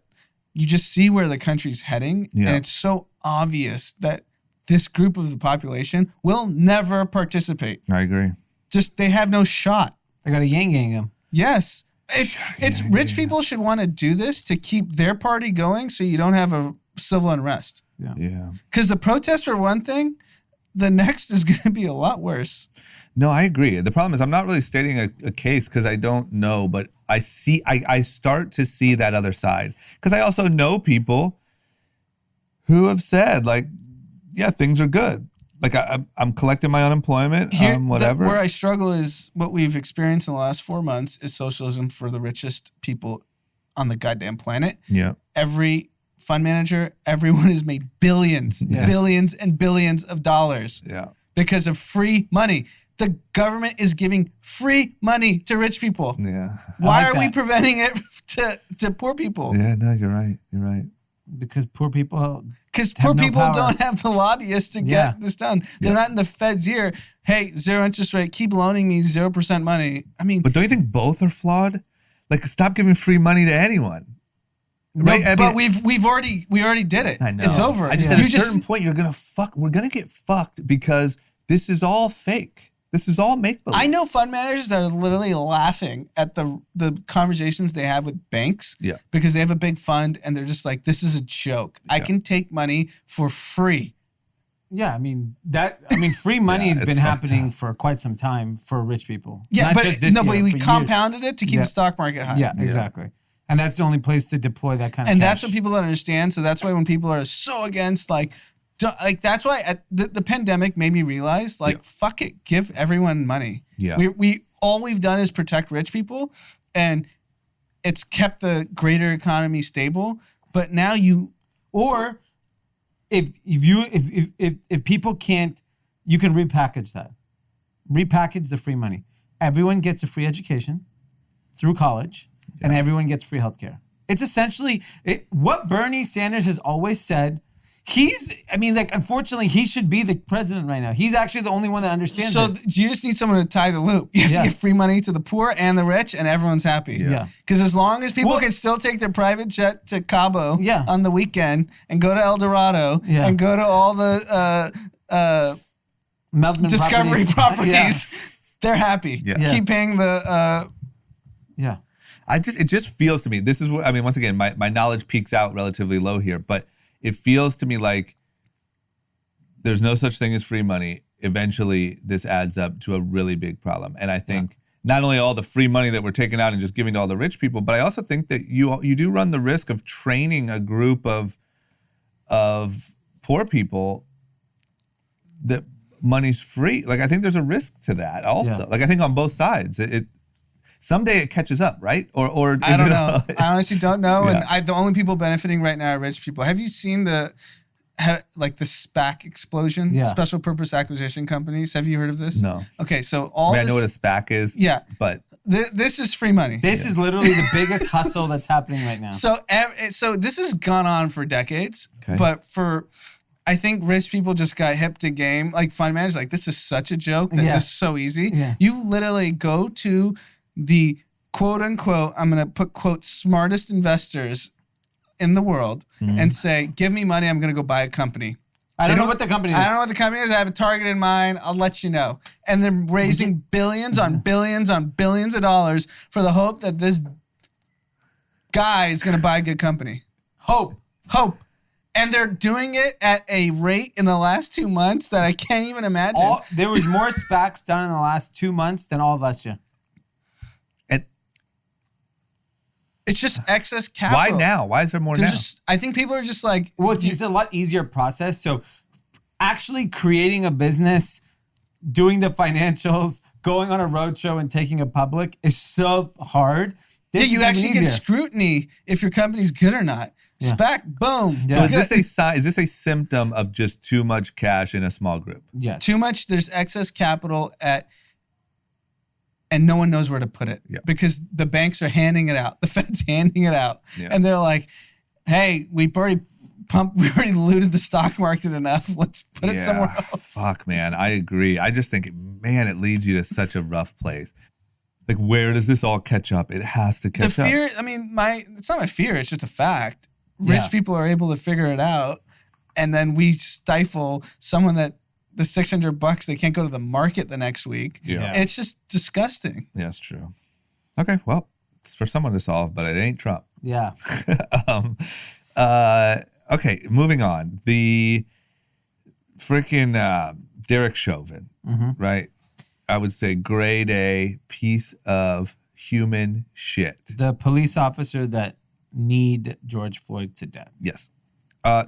you just see where the country's heading, Yeah. and it's so obvious that this group of the population will never participate. I agree. Just they have no shot. I got to yang them. Yes. It's rich people should want to do this to keep their party going so you don't have a civil unrest. Yeah. Because the protests for one thing, the next is going to be a lot worse. No, I agree. The problem is I'm not really stating a case because I don't know, but I start to see that other side. Because I also know people who have said, like, yeah, things are good. Like, I'm collecting my unemployment, whatever. Where I struggle is what we've experienced in the last 4 months is socialism for the richest people on the goddamn planet. Yeah. Every fund manager, everyone has made billions and billions of dollars. Yeah. because of free money. The government is giving free money to rich people. Yeah. Why like are we that. preventing it to poor people? Yeah, no, you're right. You're right. Because poor people. Because Have poor no people power. don't have the lobbyists to Yeah. get this done. They're not in the Fed's ear. Hey, 0 interest rate, keep loaning me 0% money. I mean, But don't you think both are flawed? Like, stop giving free money to anyone. Right? no, I but mean, we already did it. I know. It's over. I just You at a certain point, we're gonna get fucked because this is all fake. This is all make believe. I know fund managers that are literally laughing at the conversations they have with banks because they have a big fund and they're just like, this is a joke. I can take money for free. Yeah, I mean free money has it's been fucked happening up. for quite some time for rich people. Yeah, Not but just this year, we for years. compounded it to keep Yeah. the stock market high. Yeah, exactly. And that's the only place to deploy that kind of And cash. that's what people don't understand. So that's why when people are so against that's why the pandemic made me realize fuck it, give everyone money. Yeah. We all we've done is protect rich people, and it's kept the greater economy stable. But now Or if people can't, you can repackage that. Repackage the free money. Everyone gets a free education through college, and everyone gets free healthcare. It's essentially what Bernie Sanders has always said. Unfortunately, he should be the president right now. He's actually the only one that understands so it. you just need someone to tie the loop. You have Yeah. to give free money to the poor and the rich, and everyone's happy. Yeah. Because as long as people Well- can still take their private jet to Cabo Yeah. on the weekend and go to El Dorado and go to all the Melvin Discovery properties, Yeah. they're happy. Yeah. Keep paying the. Yeah. It just feels to me, this is what, I mean, once again, my knowledge peaks out relatively low here, but it feels to me like there's no such thing as free money. Eventually, this adds up to a really big problem. And I think not only all the free money that we're taking out and just giving to all the rich people, but I also think that you do run the risk of training a group of poor people that money's free. Like, I think there's a risk to that also. Yeah. Like, I think on both sides, someday it catches up, right? Or I don't know. I honestly don't know. Yeah. And the only people benefiting right now are rich people. Have you seen the SPAC explosion? Yeah. Special purpose acquisition companies. Have you heard of this? No. Okay, so I know what a SPAC is. Yeah. But this is free money. This is literally the biggest hustle that's happening right now. So this has gone on for decades, Okay. but I think rich people just got hip to game. Like fund managers, like this is such a joke that this is so easy. Yeah. You literally go to the quote unquote, I'm gonna put quote smartest investors in the world and say, give me money, I'm gonna go buy a company. I don't know what the company is. I don't know what the company is. I have a target in mind. I'll let you know. And they're raising billions on billions on billions of dollars for the hope that this guy is going to buy a good company. Hope. And they're doing it at a rate in the last 2 months that I can't even imagine. There was more SPACs done in the last 2 months than all of us year. It's just excess capital. why now? Why is there more now? I think people are just like, Well, it's a lot easier process. So actually creating a business, doing the financials, going on a roadshow and taking it public is so hard. This you is actually even get easier. scrutiny if your company's good or not. Yeah. SPAC, boom. So Yeah. is this a symptom of just too much cash in a small group? Yes. Too much, there's excess capital and no one knows where to put it because the banks are handing it out. The Fed's handing it out. Yeah. And they're like, hey, we already looted the stock market enough. Let's put it somewhere else. Fuck, man. I agree. I just think, man, it leads you to such a rough place. Like, where does this all catch up? It has to catch The up. fear, I mean, it's not my fear, it's just a fact. Rich people are able to figure it out. And then we stifle someone that the $600 they can't go to the market the next week. Yeah. It's just disgusting. Yeah, that's true. Okay, well, it's for someone to solve, but it ain't Trump. Yeah. Okay, moving on. The freaking Derek Chauvin, right? I would say grade A piece of human shit. The police officer that kneed George Floyd to death. Yes.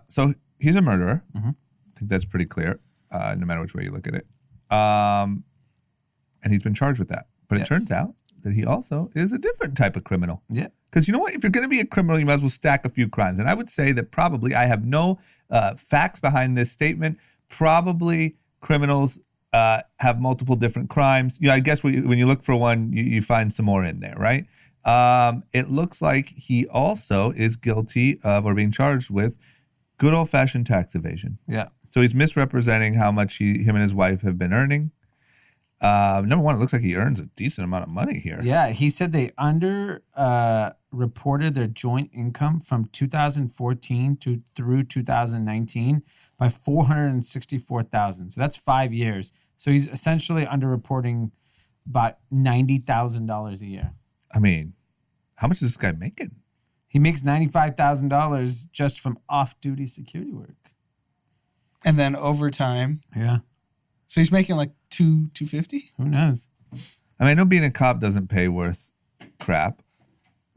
So he's a murderer. I think that's pretty clear, no matter which way you look at it. And he's been charged with that. But it turns out that he also is a different type of criminal. Yeah. Because you know what? If you're going to be a criminal, you might as well stack a few crimes. And I would say that probably, I have no facts behind this statement, probably criminals have multiple different crimes. I guess when you look for one, you find some more in there, right? It looks like he also is guilty of or being charged with good old-fashioned tax evasion. Yeah. So he's misrepresenting how much him and his wife have been earning. Number one, it looks like he earns a decent amount of money here. Yeah, he said they reported their joint income from 2014 through 2019 by $464,000. So that's 5 years. So he's essentially underreporting about $90,000 a year. I mean, how much is this guy making? He makes $95,000 just from off-duty security work. And then overtime. Yeah. So he's making like $250. Who knows? I mean, I know being a cop doesn't pay worth crap,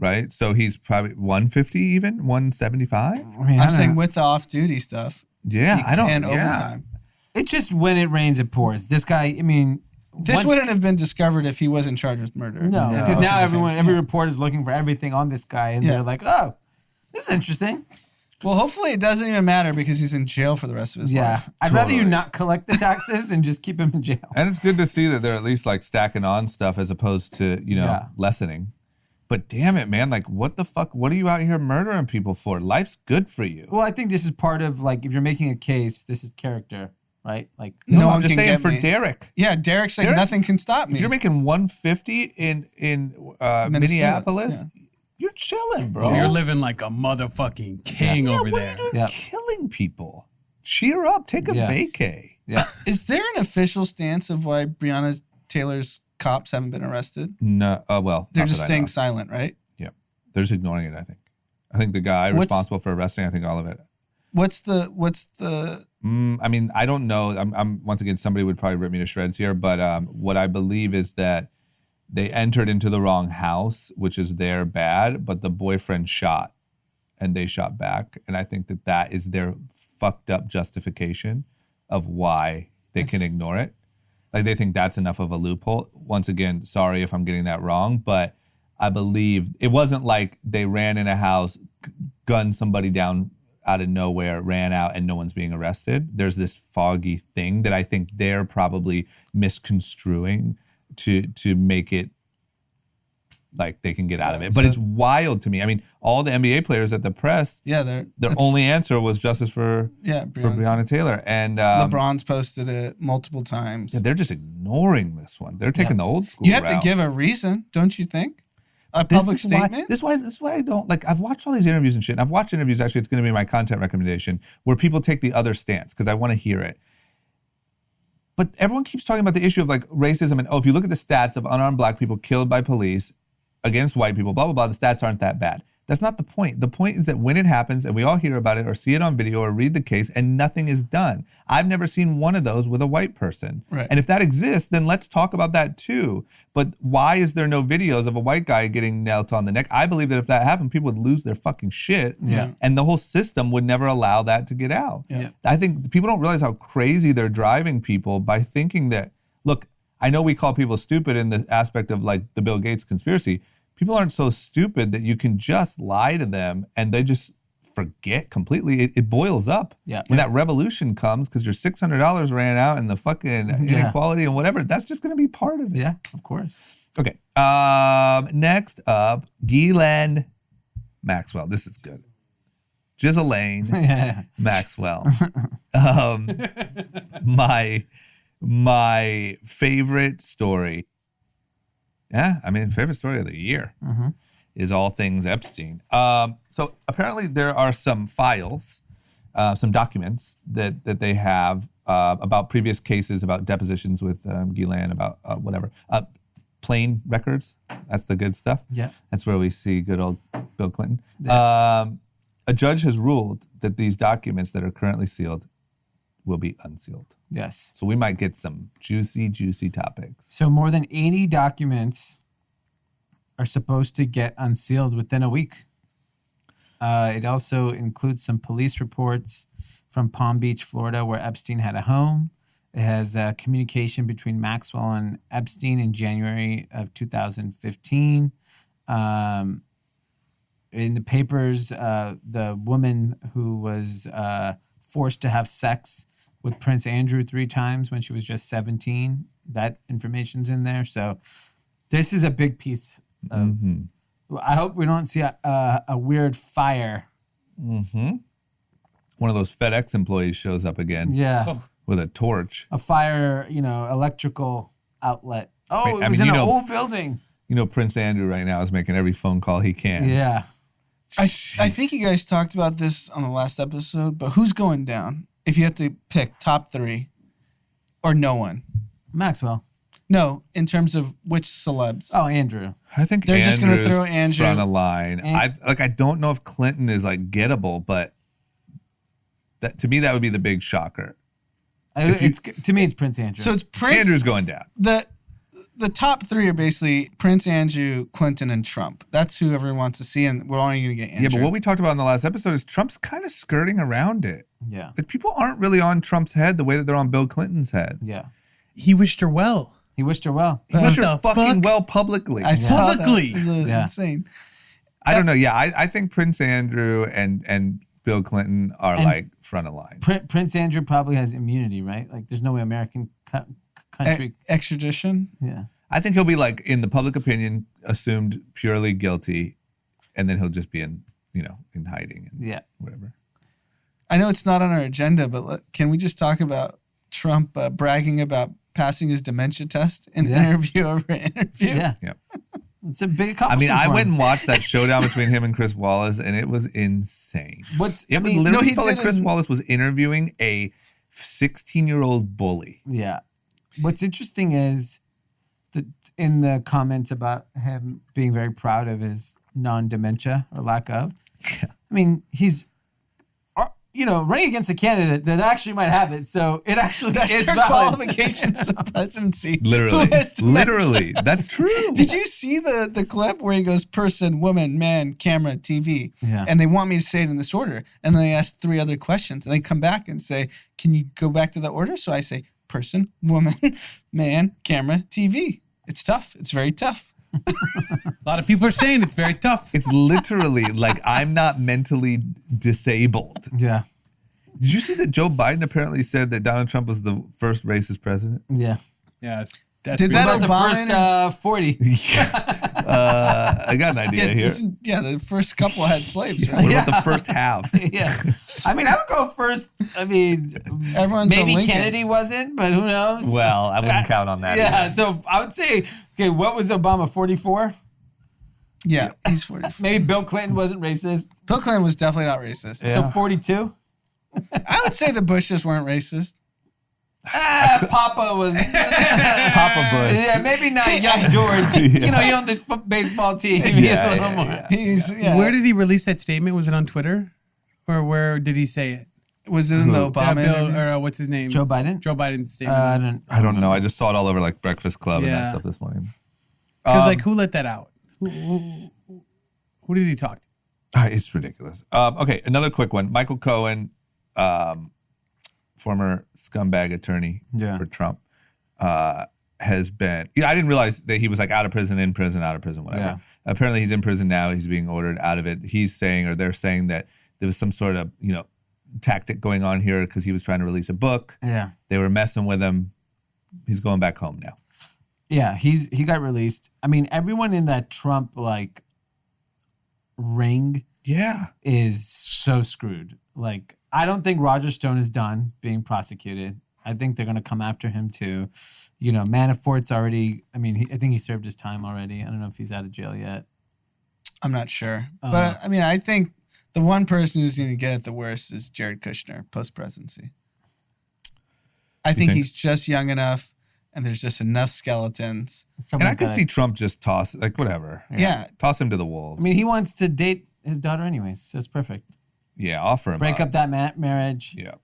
right? So he's probably 150 even, 175. I mean, I'm saying with the off-duty stuff. Yeah, I don't. And yeah. overtime. it's just when it rains, it pours. This guy, I mean, This wouldn't have been discovered if he wasn't charged with murder. No, because now every report is looking for everything on this guy, and they're like, "Oh, this is interesting." Well, hopefully it doesn't even matter because he's in jail for the rest of his life. I'd rather you not collect the taxes and just keep him in jail. And it's good to see that they're at least like stacking on stuff as opposed to, lessening. But damn it, man. Like, what the fuck? What are you out here murdering people for? Life's good for you. Well, I think this is part of, like, if you're making a case, this is character, right? Like, no, I'm just saying for Dyrdek. Yeah, Derek's saying nothing can stop me. If you're making 150 in Minneapolis, you're chilling, bro. You're living like a motherfucking king over what there. Are you doing? Killing people. Cheer up. Take a vacay. Yeah. Is there an official stance of why Breonna Taylor's cops haven't been arrested? No. Well, they're just staying silent, right? Yeah. They're just ignoring it, I think. I think the guy responsible for arresting, I think all of it. What's the I mean, I don't know. I'm once again, somebody would probably rip me to shreds here, but what I believe is that they entered into the wrong house, which is their bad, but the boyfriend shot and they shot back. And I think that is their fucked up justification of why they can ignore it. Like, they think that's enough of a loophole. Once again, sorry if I'm getting that wrong, but I believe it wasn't like they ran in a house, gunned somebody down out of nowhere, ran out, and no one's being arrested. There's this foggy thing that I think they're probably misconstruing to make it like they can get out of it. But it's wild to me. I mean, all the NBA players at the press, their only answer was justice for Breonna Taylor. And LeBron's posted it multiple times. Yeah, they're just ignoring this one. They're taking the old school You have route. to give a reason, don't you think? A public statement? This is why I don't, like, I've watched all these interviews and shit. And I've watched interviews, actually, it's going to be my content recommendation, where people take the other stance because I want to hear it. But everyone keeps talking about the issue of, like, racism and, if you look at the stats of unarmed black people killed by police against white people, blah, blah, blah, the stats aren't that bad. That's not the point. The point is that when it happens and we all hear about it or see it on video or read the case and nothing is done. I've never seen one of those with a white person. Right. And if that exists, then let's talk about that too. But why is there no videos of a white guy getting knelt on the neck? I believe that if that happened, people would lose their fucking shit. Yeah. And the whole system would never allow that to get out. Yeah. I think people don't realize how crazy they're driving people by thinking that, look, I know we call people stupid in the aspect of, like, the Bill Gates conspiracy. People aren't so stupid that you can just lie to them and they just forget completely. It boils up. Yeah. When that revolution comes, because your $600 ran out and the fucking inequality and whatever, that's just going to be part of it. Yeah, of course. Okay. Next up, Ghislaine Maxwell. This is good. Ghislaine Maxwell. My favorite story. Yeah, I mean, favorite story of the year is all things Epstein. So apparently there are some files, some documents that they have about previous cases, about depositions with Ghislaine, about whatever. Plane records, that's the good stuff. Yeah. That's where we see good old Bill Clinton. Yeah. A judge has ruled that these documents that are currently sealed will be unsealed. Yes. So we might get some juicy, juicy topics. So more than 80 documents are supposed to get unsealed within a week. It also includes some police reports from Palm Beach, Florida, where Epstein had a home. It has communication between Maxwell and Epstein in January of 2015. In the papers, the woman who was forced to have sex with Prince Andrew 3 times when she was just 17. That information's in there. So this is a big piece of. I hope we don't see a weird fire. One of those FedEx employees shows up again. Yeah. With a torch. A fire, electrical outlet. Oh, I it was mean, in an old building. Prince Andrew right now is making every phone call he can. Yeah. I think you guys talked about this on the last episode, but who's going down if you have to pick top 3 or no one? Maxwell. No, in terms of which celebs. Oh, Andrew. I think They're just going to Andrew's throw Andrew. front of line. I don't know if Clinton is like gettable, but that to me that would be the big shocker. To me, it's Prince Andrew. So it's Prince. Andrew's going down. The top 3 are basically Prince Andrew, Clinton, and Trump. That's who everyone wants to see, and we're only going to get Andrew. Yeah, but what we talked about in the last episode is Trump's kind of skirting around it. Yeah. Like people aren't really on Trump's head the way that they're on Bill Clinton's head. Yeah. He wished her well. He wished her well. He wished her the fucking fuck? well publicly. I saw that. Publicly. It was, Yeah. insane. I don't know. Yeah, I think Prince Andrew and Bill Clinton are like front of line. Prince Andrew probably has immunity, right? Like, there's no way American country. Extradition. Yeah. I think he'll be like in the public opinion assumed purely guilty, and then he'll just be in hiding and Yeah. whatever. I know it's not on our agenda, but can we just talk about Trump bragging about passing his dementia test in interview over interview? Yeah. Yeah. It's a big I accomplishment. mean, I for went him. and watched that showdown between him and Chris Wallace, and it was insane. It was literally he felt like did Chris in- Wallace was interviewing a 16-year-old bully. Yeah. What's interesting is that in the comments about him being very proud of his non-dementia or lack of. Yeah. I mean, he's running against a candidate that actually might have it. So it actually is That's valid. qualifications of presidency. Literally. Who has dementia? Literally. That's true. Did you see the clip where he goes person, woman, man, camera, TV? Yeah. And they want me to say it in this order. And then they ask 3 other questions. And they come back and say, can you go back to the order? So I say person, woman, man, camera, TV. It's tough. It's very tough. A lot of people are saying it's very tough. It's literally like I'm not mentally disabled. Yeah. Did you see that Joe Biden apparently said that Donald Trump was the first racist president? Yeah. Yeah, that's Did What that about the Obama first 40? I got an idea here. the first couple had slaves, What right? about the first half? Yeah. I mean, I would go first. I mean, Everyone's on maybe Lincoln. Kennedy wasn't, but who knows? Well, I wouldn't count on that. Yeah. either. So I would say, okay, what was Obama, 44? Yeah, he's 40. Maybe Bill Clinton wasn't racist. Bill Clinton was definitely not racist. So 42? I would say the Bushes weren't racist. Papa was. Papa Bush. Yeah, maybe not young George. Yeah. He owned the baseball team. He is a little more. yeah. He's Where did he release that statement? Was it on Twitter, or where did he say it? was it in the Who? Obama Bill, interview? or what's his name? Joe Biden? Joe Biden's statement. I don't know. I just saw it all over like Breakfast Club and that Yeah. stuff this morning. Because who let that out? Who did he talk to? It's ridiculous. Okay, another quick one. Michael Cohen, former scumbag attorney for Trump, has been. I didn't realize that he was like out of prison, in prison, out of prison, whatever. Yeah. Apparently, he's in prison now. He's being ordered out of it. He's saying, or they're saying that there was some sort of tactic going on here because he was trying to release a book. Yeah. They were messing with him. He's going back home now. Yeah, he got released. I mean, everyone in that Trump ring Yeah. is so screwed. Like, I don't think Roger Stone is done being prosecuted. I think they're going to come after him too. Manafort's already. I mean, I think he served his time already. I don't know if he's out of jail yet. I'm not sure. But I mean, I think the one person who's going to get it the worst is Jared Kushner post-presidency. I think he's just young enough and there's just enough skeletons. And I could see Trump just toss, whatever. Yeah. Toss him to the wolves. I mean, he wants to date his daughter anyways, so it's perfect. yeah, offer him Break up that marriage. Yeah.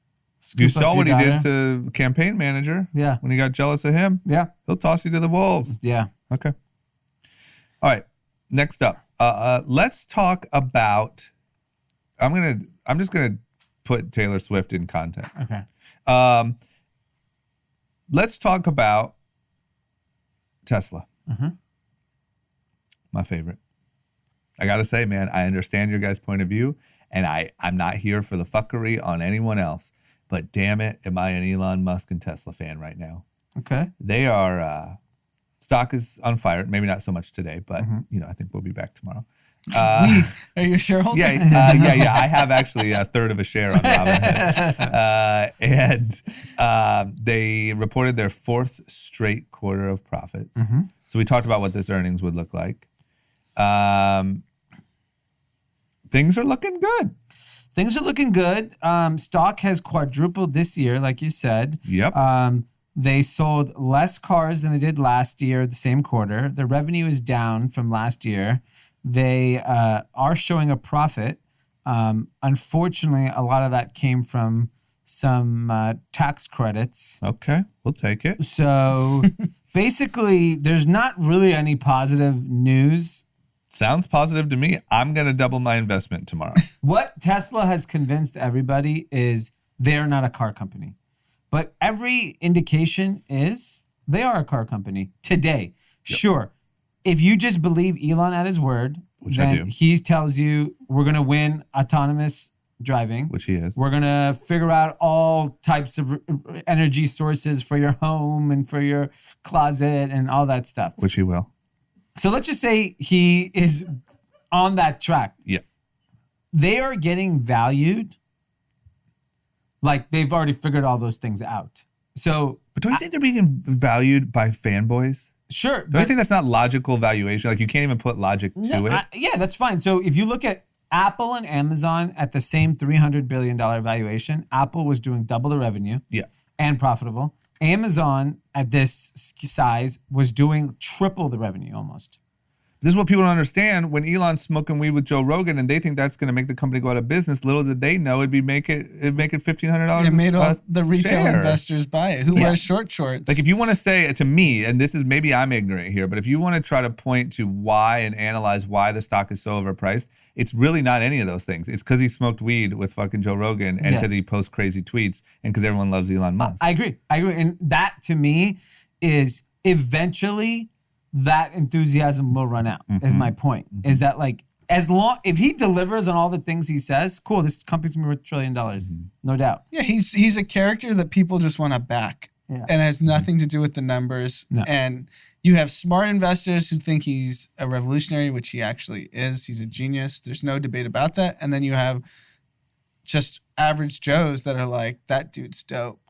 Scoop You up saw your what he did daughter. to campaign manager. Yeah. When he got jealous of him. Yeah. He'll toss you to the wolves. Yeah. Okay. All right. Next up, let's talk about. I'm just gonna put Taylor Swift in content. Okay. Let's talk about Tesla. Mm-hmm. My favorite. I gotta say, man, I understand your guys' point of view, and I'm not here for the fuckery on anyone else. but damn it, am I an Elon Musk and Tesla fan right now? Okay. They are stock is on fire. Maybe not so much today, but I think we'll be back tomorrow. Are you a shareholder? Yeah. I have actually a third of a share on Robinhood. And they reported their fourth straight quarter of profits. So we talked about what this earnings would look like. Things are looking good. Things are looking good. Stock has quadrupled this year, like you said. Yep. They sold less cars than they did last year, the same quarter. Their revenue is down from last year. They are showing a profit. Unfortunately, a lot of that came from some tax credits. Okay, we'll take it. So basically, there's not really any positive news. Sounds positive to me. I'm going to double my investment tomorrow. What Tesla has convinced everybody is they're not a car company. But every indication is they are a car company today. Yep. Sure. If you just believe Elon at his word, which I do. He tells you we're going to win autonomous driving. Which he is. We're going to figure out all types of energy sources for your home and for your closet and all that stuff. Which he will. So let's just say he is on that track. Yeah. They are getting valued like they've already figured all those things out. So, but don't you think they're being valued by fanboys? Sure. Don't you think that's not logical valuation? Like you can't even put logic to it. Yeah, that's fine. So if you look at Apple and Amazon at the same $300 billion valuation, Apple was doing double the revenue and profitable. Amazon at this size was doing triple the revenue almost. This is what people don't understand. When Elon's smoking weed with Joe Rogan and they think that's going to make the company go out of business, little did they know it'd make it $1,500. It made all the retail share. investors buy it. Who wears shorts? Like if you want to say to me, and this is maybe I'm ignorant here, but if you want to try to point to why and analyze why the stock is so overpriced, it's really not any of those things. It's because he smoked weed with fucking Joe Rogan and because he posts crazy tweets and because everyone loves Elon Musk. I agree. And that to me is eventually that enthusiasm will run out, is my point. Is that like, if he delivers on all the things he says, cool, this company's gonna be worth $1 trillion, no doubt. Yeah, he's a character that people just want to back. Yeah. And it has nothing to do with the numbers. No. And you have smart investors who think he's a revolutionary, which he actually is. He's a genius. There's no debate about that. And then you have just average Joes that are like, that dude's dope.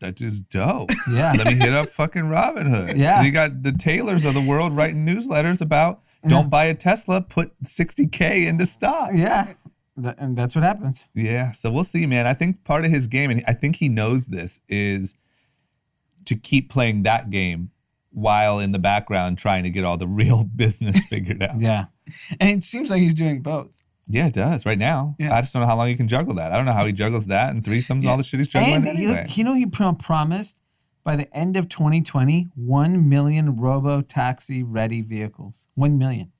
That dude's dope. Yeah. Let me hit up fucking Robinhood. Yeah. And you got the Taylors of the world writing newsletters about don't buy a Tesla, put $60K into stock. Yeah. And that's what happens. Yeah. So we'll see, man. I think part of his game, and I think he knows this, is to keep playing that game while in the background trying to get all the real business figured out. Yeah. And it seems like he's doing both. Yeah, it does right now. Yeah. I just don't know how long you can juggle that. I don't know how he juggles that and threesomes and all the shit he's juggling And anyway. he promised by the end of 2020, 1 million robo-taxi ready vehicles. 1 million.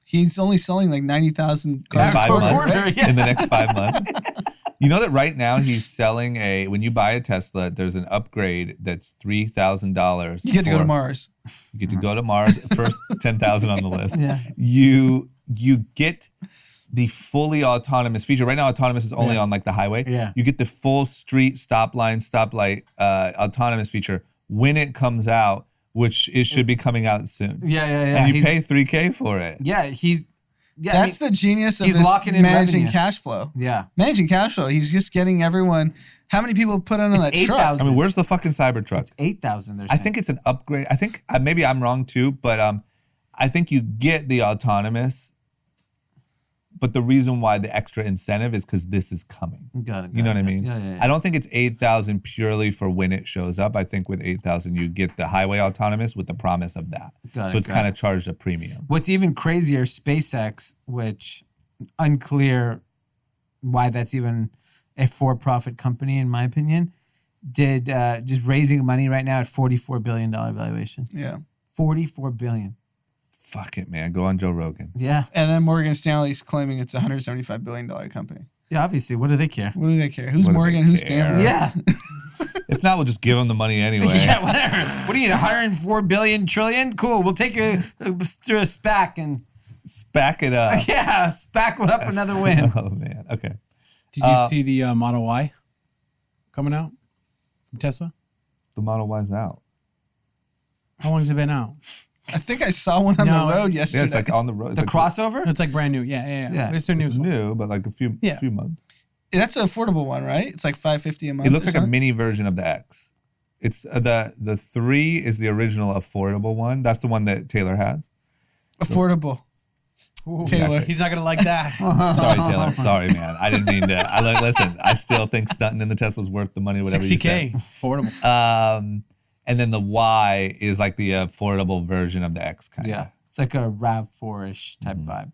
He's only selling like 90,000 in cars 5 per months. quarter. In the next 5 months. You know that right now he's selling when you buy a Tesla, there's an upgrade that's $3,000. You get to go to Mars. You get to go to Mars. First 10,000 on the list. Yeah. You get the fully autonomous feature. Right now, autonomous is only on like the highway. Yeah. You get the full street stoplight autonomous feature when it comes out, which it should be coming out soon. Yeah. And you pay $3K for it. Yeah, That's the genius of he's this locking in managing revenue. cash flow. Yeah. Managing cash flow. He's just getting everyone. How many people put on that truck? 8,000. I mean, where's the fucking Cybertruck? It's 8,000. I think it's an upgrade. I think maybe I'm wrong too, but I think you get the autonomous. But the reason why the extra incentive is because this is coming. Got it. You know what I mean? Yeah. I don't think it's 8,000 purely for when it shows up. I think with 8,000 you get the highway autonomous with the promise of that. So it's kind of charged a premium. What's even crazier, SpaceX, which unclear why that's even a for-profit company in my opinion, did just raising money right now at $44 billion valuation. Yeah. $44 billion. Fuck it, man. Go on Joe Rogan. Yeah. And then Morgan Stanley's claiming it's a $175 billion company. Yeah, obviously. What do they care? What do they care? Who's What do Morgan? they Who's care? Stanley? Yeah. If not, we'll just give them the money anyway. Yeah, whatever. What do you need, 104 billion trillion? Cool. We'll take you through a SPAC and... Spack it up. Yeah, SPAC it up another win. Oh, man. Okay. Did you see the Model Y? coming out from Tesla? The Model Y's out. How long has it been out? I think I saw one on No. the road Yeah, yesterday. it's like on the road. The It's like, crossover? It's like brand new. Yeah. Yeah. It's their new It's one. new, but like a few months. That's an affordable one, right? It's like $550 a month. It looks or like a something? mini version of the X. It's the 3 is the original affordable one. That's the one that Taylor has. affordable. Ooh, Taylor. He's not gonna like that. Sorry, Taylor. Sorry, man. I didn't mean to. Listen, I still think stunting in the Tesla's worth the money, whatever you say. $60K. Affordable. And then the Y is like the affordable version of the X kind of. Yeah. It's like a RAV4-ish type vibe.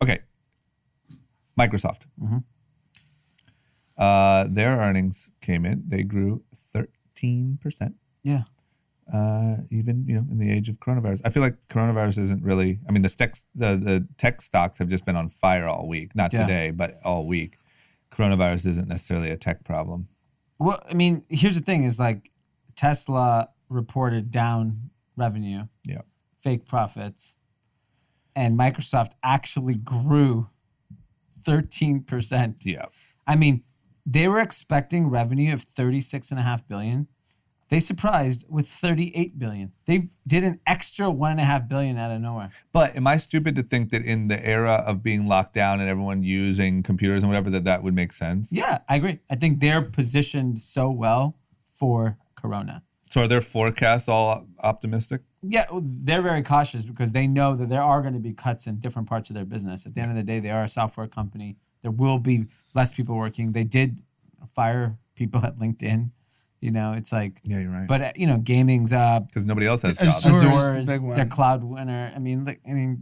Okay. Microsoft. Their earnings came in. They grew 13%. Yeah. Even in the age of coronavirus. I feel like coronavirus isn't really. I mean, the tech stocks have just been on fire all week. Not today, but all week. Coronavirus isn't necessarily a tech problem. Well, I mean, here's the thing: is like Tesla reported down revenue, Yeah. fake profits, and Microsoft actually grew 13%. Yeah. I mean, they were expecting revenue of $36.5 billion. They surprised with $38 billion. They did an extra $1.5 billion out of nowhere. But am I stupid to think that in the era of being locked down and everyone using computers and whatever, that would make sense? Yeah, I agree. I think they're positioned so well for Corona. So are their forecasts all optimistic? Yeah, they're very cautious because they know that there are going to be cuts in different parts of their business. At the end of the day, they are a software company. There will be less people working. They did fire people at LinkedIn. It's like, Yeah, you're right. but gaming's up. Because nobody else has Azure. jobs. is the Azure's big one. their cloud winner. I mean,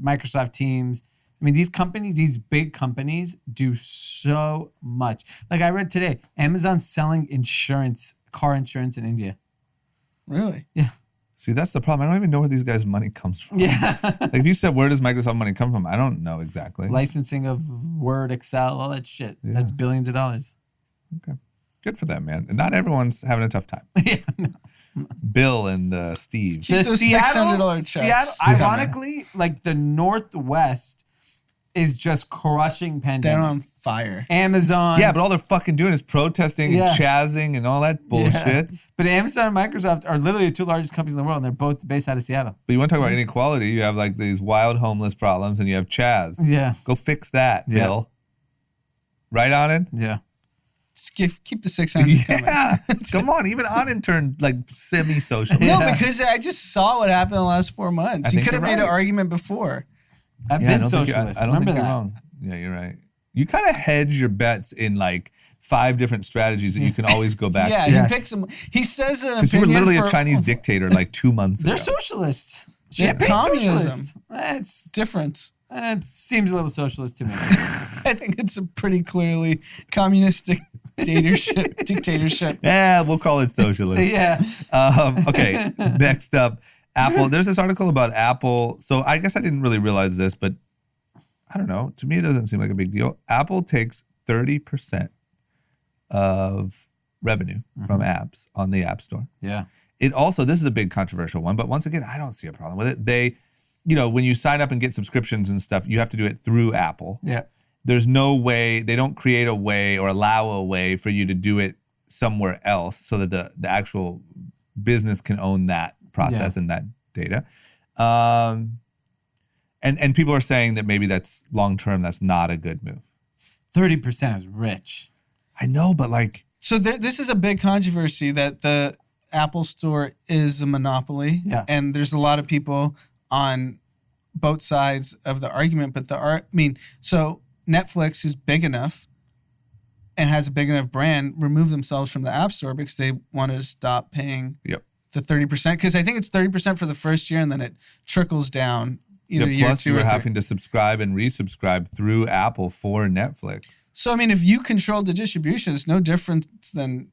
Microsoft Teams. I mean, these companies, these big companies, do so much. Like I read today, Amazon's selling insurance, car insurance in India. Really? Yeah. See, that's the problem. I don't even know where these guys' money comes from. Yeah. Like if you said, where does Microsoft money come from? I don't know exactly. Licensing of Word, Excel, all that shit. Yeah. That's billions of dollars. Okay. Good for them, man. And not everyone's having a tough time. Yeah. Bill and Steve. Keep those $600 checks Seattle, coming. ironically, like the Northwest is just crushing They're pandemic. on fire. Amazon. Yeah, but all they're fucking doing is protesting and Yeah. chazzing and all that bullshit. Yeah. But Amazon and Microsoft are literally the two largest companies in the world, and they're both based out of Seattle. But you want to talk about inequality? You have like these wild homeless problems, and you have Chaz. Yeah. Go fix that, Yeah. Bill. Right, Anand? Yeah. Just keep the 600 coming. Yeah. Come on. Even Anand turned like semi-social. No, Yeah. because I just saw what happened in the last 4 months. I You think could have you're made an right. argument before. I've Yeah, I been don't think socialist. I don't Remember think that? you're wrong. Yeah, you're right. You kind of hedge your bets in like 5 different strategies that you can always go back Yeah, to. Yes. he picks some. He says an Because you were opinion literally for a Chinese dictator like 2 months They're ago. socialist. Yeah, They're communism. socialist. It's difference. it seems a little socialist to me. I think it's a pretty clearly communist dictatorship. Yeah, we'll call it socialist. Yeah. Okay, next up, Apple. There's this article about Apple. So I guess I didn't really realize this, but I don't know. To me, it doesn't seem like a big deal. Apple takes 30% of revenue from apps on the App Store. Yeah. It also, this is a big controversial one, but once again, I don't see a problem with it. They, when you sign up and get subscriptions and stuff, you have to do it through Apple. Yeah. There's no way, they don't create a way or allow a way for you to do it somewhere else so that the actual business can own that process and that data. And people are saying that maybe that's long-term, that's not a good move. 30% is rich. I know, but like, So this is a big controversy that the Apple Store is a monopoly. Yeah. And there's a lot of people on both sides of the argument. But so Netflix, who's big enough and has a big enough brand, removed themselves from the App Store because they wanted to stop paying yep. the 30%. Because I think it's 30% for the first year and then it trickles down either Yeah, year plus 2 you or were 3. having to subscribe and resubscribe through Apple for Netflix. So, I mean, if you control the distribution, it's no different than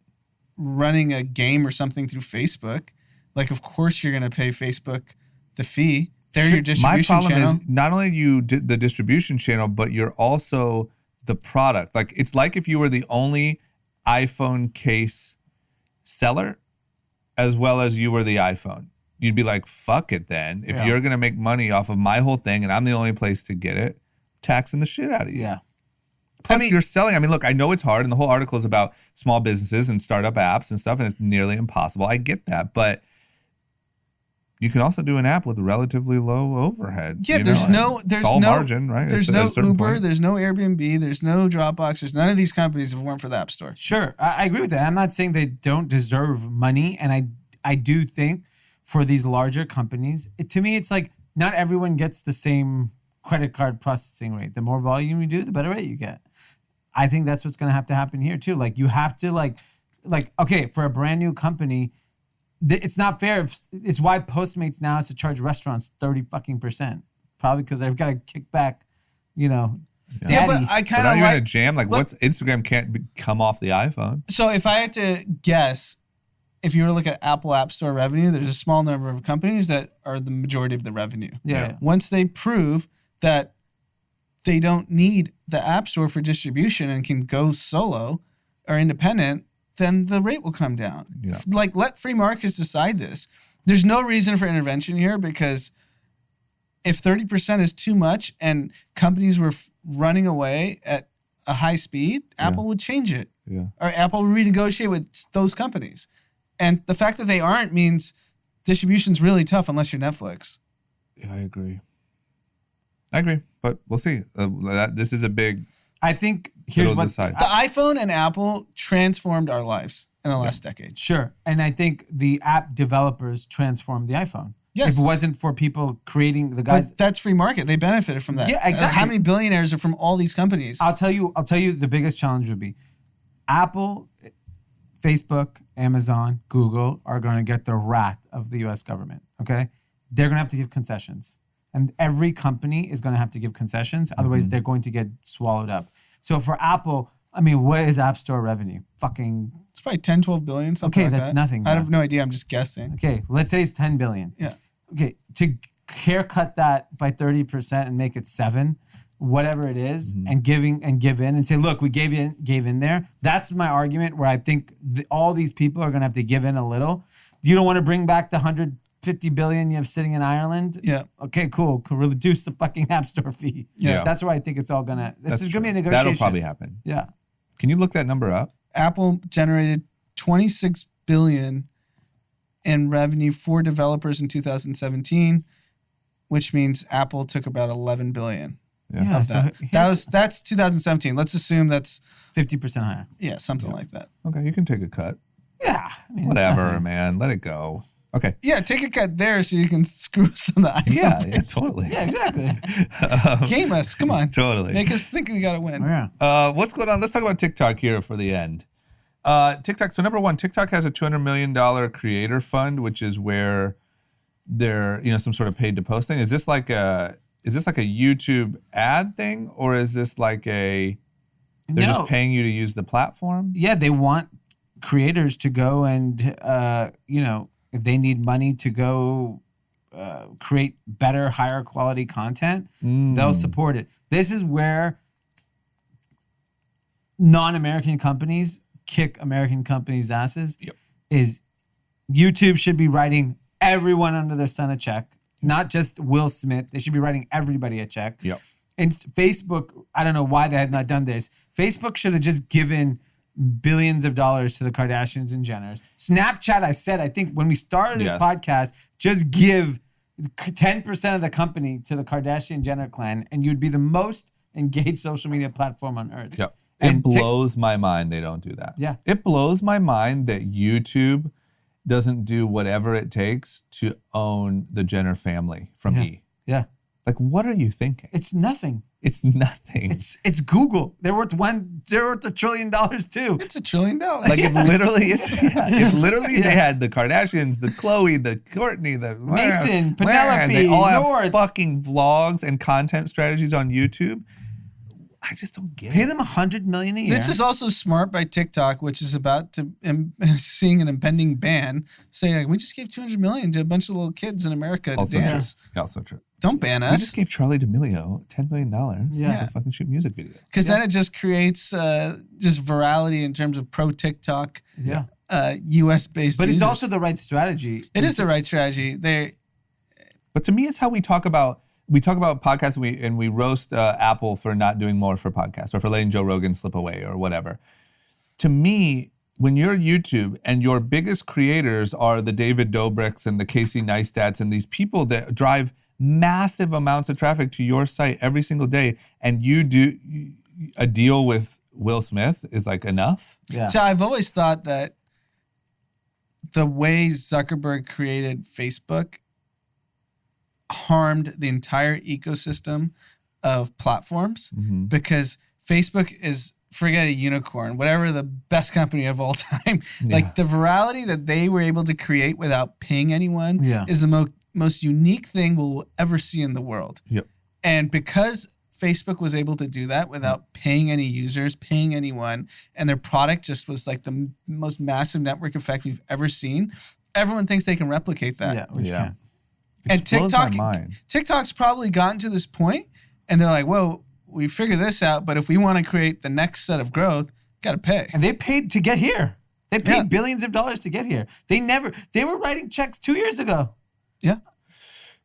running a game or something through Facebook. Like, of course, you're going to pay Facebook the fee. They're your distribution My problem channel. is not only you did the distribution channel, but you're also the product. Like, it's like if you were the only iPhone case seller as well as you were the iPhone. You'd be like, fuck it then. If you're going to make money off of my whole thing and I'm the only place to get it, taxing the shit out of you. Yeah. Plus, you're selling. I mean, look, I know it's hard, and the whole article is about small businesses and startup apps and stuff, and it's nearly impossible. I get that, but you can also do an app with relatively low overhead. Yeah, there's no margin, right? There's no Uber, there's no Airbnb, there's no Dropbox, there's none of these companies if it weren't for the App Store. Sure, I agree with that. I'm not saying they don't deserve money, and I do think for these larger companies, to me, it's like not everyone gets the same credit card processing rate. The more volume you do, the better rate you get. I think that's what's going to happen here too. Like you have to like okay, for a brand new company, it's not fair. It's why Postmates now has to charge restaurants 30% probably because they've got to kick back, Yeah, daddy. but I kind of you're in a like. jam. Like, what's Instagram can't come off the iPhone? So if I had to guess, if you were to look at Apple App Store revenue, there's a small number of companies that are the majority of the revenue. Yeah. Once they prove that they don't need the App Store for distribution and can go solo or independent, then the rate will come down. Yeah. Like, let free markets decide this. There's no reason for intervention here because if 30% is too much and companies were running away at a high speed, Apple would change it. Yeah. Or Apple would renegotiate with those companies. And the fact that they aren't means distribution's really tough unless you're Netflix. Yeah, I agree. But we'll see. This is a big. I think here's what decide. The iPhone and Apple transformed our lives in the last decade. Sure, and I think the app developers transformed the iPhone. Yes. If it wasn't for people creating the guys. But that's free market. They benefited from that. Yeah, exactly. How many billionaires are from all these companies? I'll tell you the biggest challenge would be Apple, Facebook, Amazon, Google are going to get the wrath of the US government, okay? They're going to have to give concessions. And every company is going to have to give concessions. Otherwise, they're going to get swallowed up. So for Apple, I mean, what is App Store revenue? It's probably 10, 12 billion, something Okay, like that's that. nothing, I though. have no idea. I'm just guessing. Okay, let's say it's 10 billion. Yeah. Okay, to haircut that by 30% and make it 7, whatever it is, and give in and say, look, we gave in there. That's my argument where I think all these people are going to have to give in a little. You don't want to bring back the 150 billion you have sitting in Ireland? Yeah. Okay, cool. Could reduce the fucking App Store fee. Yeah. That's where I think it's all going to, this is going to be a true. negotiation. That'll probably happen. Yeah. Can you look that number up? Apple generated 26 billion in revenue for developers in 2017, which means Apple took about 11 billion. Yeah. Of that. That's 2017. Let's assume that's 50% higher. something like that. Okay, you can take a cut. Yeah. I mean, it's Whatever, nothing. man. Let it go. Okay. Yeah, take a cut there so you can screw us on the iPhone. Yeah, totally. Yeah, exactly. Game us. Come on. Totally. Make us think we got to win. Yeah. What's going on? Let's talk about TikTok here for the end. TikTok. So number one, TikTok has a $200 million creator fund, which is where they're, some sort of paid to post thing. Is this like a YouTube ad thing, or is this like they're just paying you to use the platform? Yeah, they want creators to go and, if they need money to go create better, higher quality content, they'll support it. This is where non-American companies kick American companies' asses. Yep. Is YouTube should be writing everyone under the sun a check, not just Will Smith. They should be writing everybody a check. Yep. And Facebook, I don't know why they have not done this. Facebook should have just given billions of dollars to the Kardashians and Jenners. Snapchat, I think when we started this podcast, just give 10% of the company to the Kardashian Jenner clan, and you'd be the most engaged social media platform on earth. Yep. And It blows my mind they don't do that. Yeah. It blows my mind that YouTube doesn't do whatever it takes to own the Jenner family from E. Yeah. Like, what are you thinking? It's nothing. It's nothing. It's Google. They're worth $1 trillion too. It's $1 trillion. Like it literally is. It's literally they had the Kardashians, the Khloe, the Courtney, the Mason, and Penelope, they all have North. fucking vlogs and content strategies on YouTube. I just don't get Pay it. them $100 million a year. This is also smart by TikTok, which is about to seeing an impending ban, saying like, we just gave $200 million to a bunch of little kids in America to Also dance. true. Yeah, also true. Don't ban We us. just gave Charlie D'Amelio $10 million to fucking shoot music videos. Because then it just creates just virality in terms of pro TikTok, Yeah. US based. But it's also the right strategy. it is the right strategy. But to me, it's how we talk about we talk about podcasts and we roast Apple for not doing more for podcasts or for letting Joe Rogan slip away or whatever. To me, when you're YouTube and your biggest creators are the David Dobrik's and the Casey Neistats and these people that drive massive amounts of traffic to your site every single day, and you do a deal with Will Smith is like enough. Yeah. So I've always thought that the way Zuckerberg created Facebook harmed the entire ecosystem of platforms because Facebook is, forget a unicorn, whatever, the best company of all time. Like the virality that they were able to create without paying anyone is the most unique thing we'll ever see in the world. Yep. And because Facebook was able to do that without paying any users, paying anyone, and their product just was like the most massive network effect we've ever seen, everyone thinks they can replicate that. Yeah, which can. And blows my mind. TikTok's probably gotten to this point, and they're like, "Whoa, we figured this out, but if we want to create the next set of growth, got to pay." And they paid to get here. They paid billions of dollars to get here. They were writing checks 2 years ago. Yeah.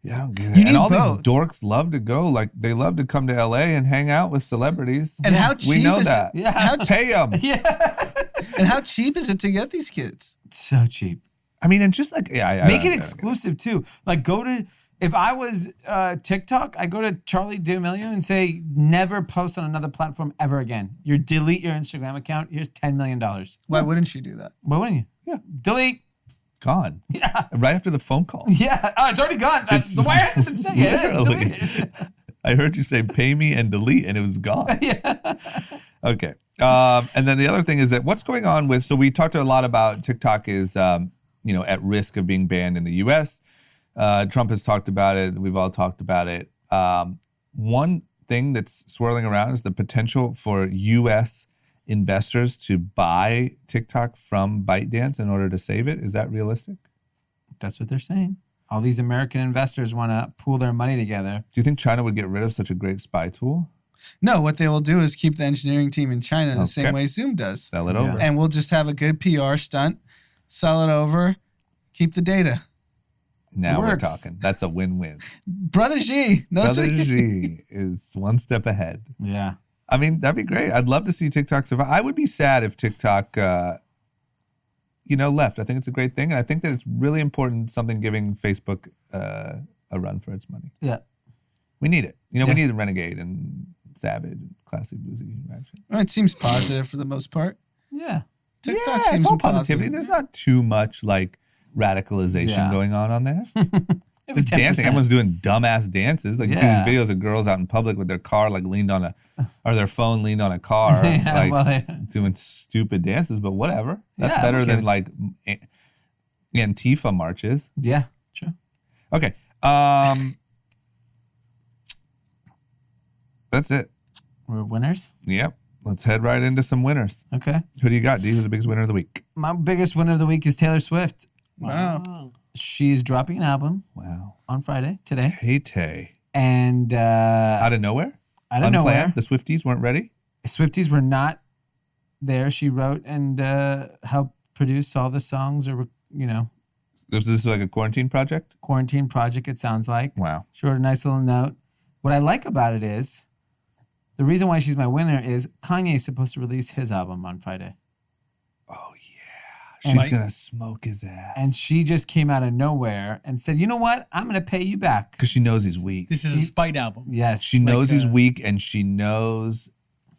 Yeah, I don't get it. You need and all both. these dorks love to go. Like, they love to come to LA and hang out with celebrities. And how cheap we know is that. it? Yeah. How, Pay them. and how cheap is it to get these kids? So cheap. I mean, and just like, I Make don't it know. exclusive too. Like if I was TikTok, I'd go to Charlie D'Amelio and say, never post on another platform ever again. You delete your Instagram account. Here's $10 million. Why wouldn't you do that? Why wouldn't you? Yeah. Delete. Gone. Yeah. Right after the phone call. Yeah. Oh, it's already gone. Why hasn't it been saying it? Literally. Delete it. I heard you say pay me and delete, and it was gone. Yeah. Okay. And then the other thing is that what's going on with, so we talked a lot about TikTok is, at risk of being banned in the US. Trump has talked about it. We've all talked about it. One thing that's swirling around is the potential for US investors to buy TikTok from ByteDance in order to save it. Is that realistic? That's what they're saying. All these American investors want to pool their money together. Do you think China would get rid of such a great spy tool? No, what they will do is keep the engineering team in China the Okay. same way Zoom does. Sell it over. And we'll just have a good PR stunt, sell it over, keep the data. Now we're works. talking. That's a win-win. Brother G, no Brother sweet. G is one step ahead. Yeah. I mean, that'd be great. I'd love to see TikTok survive. I would be sad if TikTok, left. I think it's a great thing. And I think that it's really important, something giving Facebook a run for its money. Yeah. We need it. We need the Renegade and Savage and Classy Boozy Ratchet. Well, it seems positive for the most part. Yeah. TikTok Yeah, seems it's all positive. positivity. There's not too much like radicalization going on there. It was Just dancing. 10%. Everyone's doing dumbass dances. Like you see Yeah. these videos of girls out in public with their car like leaned on or their phone leaned on a car, Yeah, like well, doing stupid dances. But whatever. That's Yeah, better okay. than like Antifa marches. Yeah. True. Okay. That's it. We're winners. Yep. Let's head right into some winners. Okay. Who do you got? D, who's the biggest winner of the week? My biggest winner of the week is Taylor Swift. Wow. She's dropping an album Wow. on Friday, today. Tay. And Out of nowhere? out of nowhere, Unplanned? The Swifties weren't ready? Swifties were not there. She wrote and helped produce all the songs, or, Was this like a quarantine project? quarantine project, it sounds like. Wow. She wrote a nice little note. What I like about it is, the reason why she's my winner is Kanye is supposed to release his album on Friday. Oh, yeah. She's going to smoke his ass. And she just came out of nowhere and said, you know what? I'm going to pay you back. Because she knows he's weak. This is a spite album. Yes. She knows he's weak, and she knows.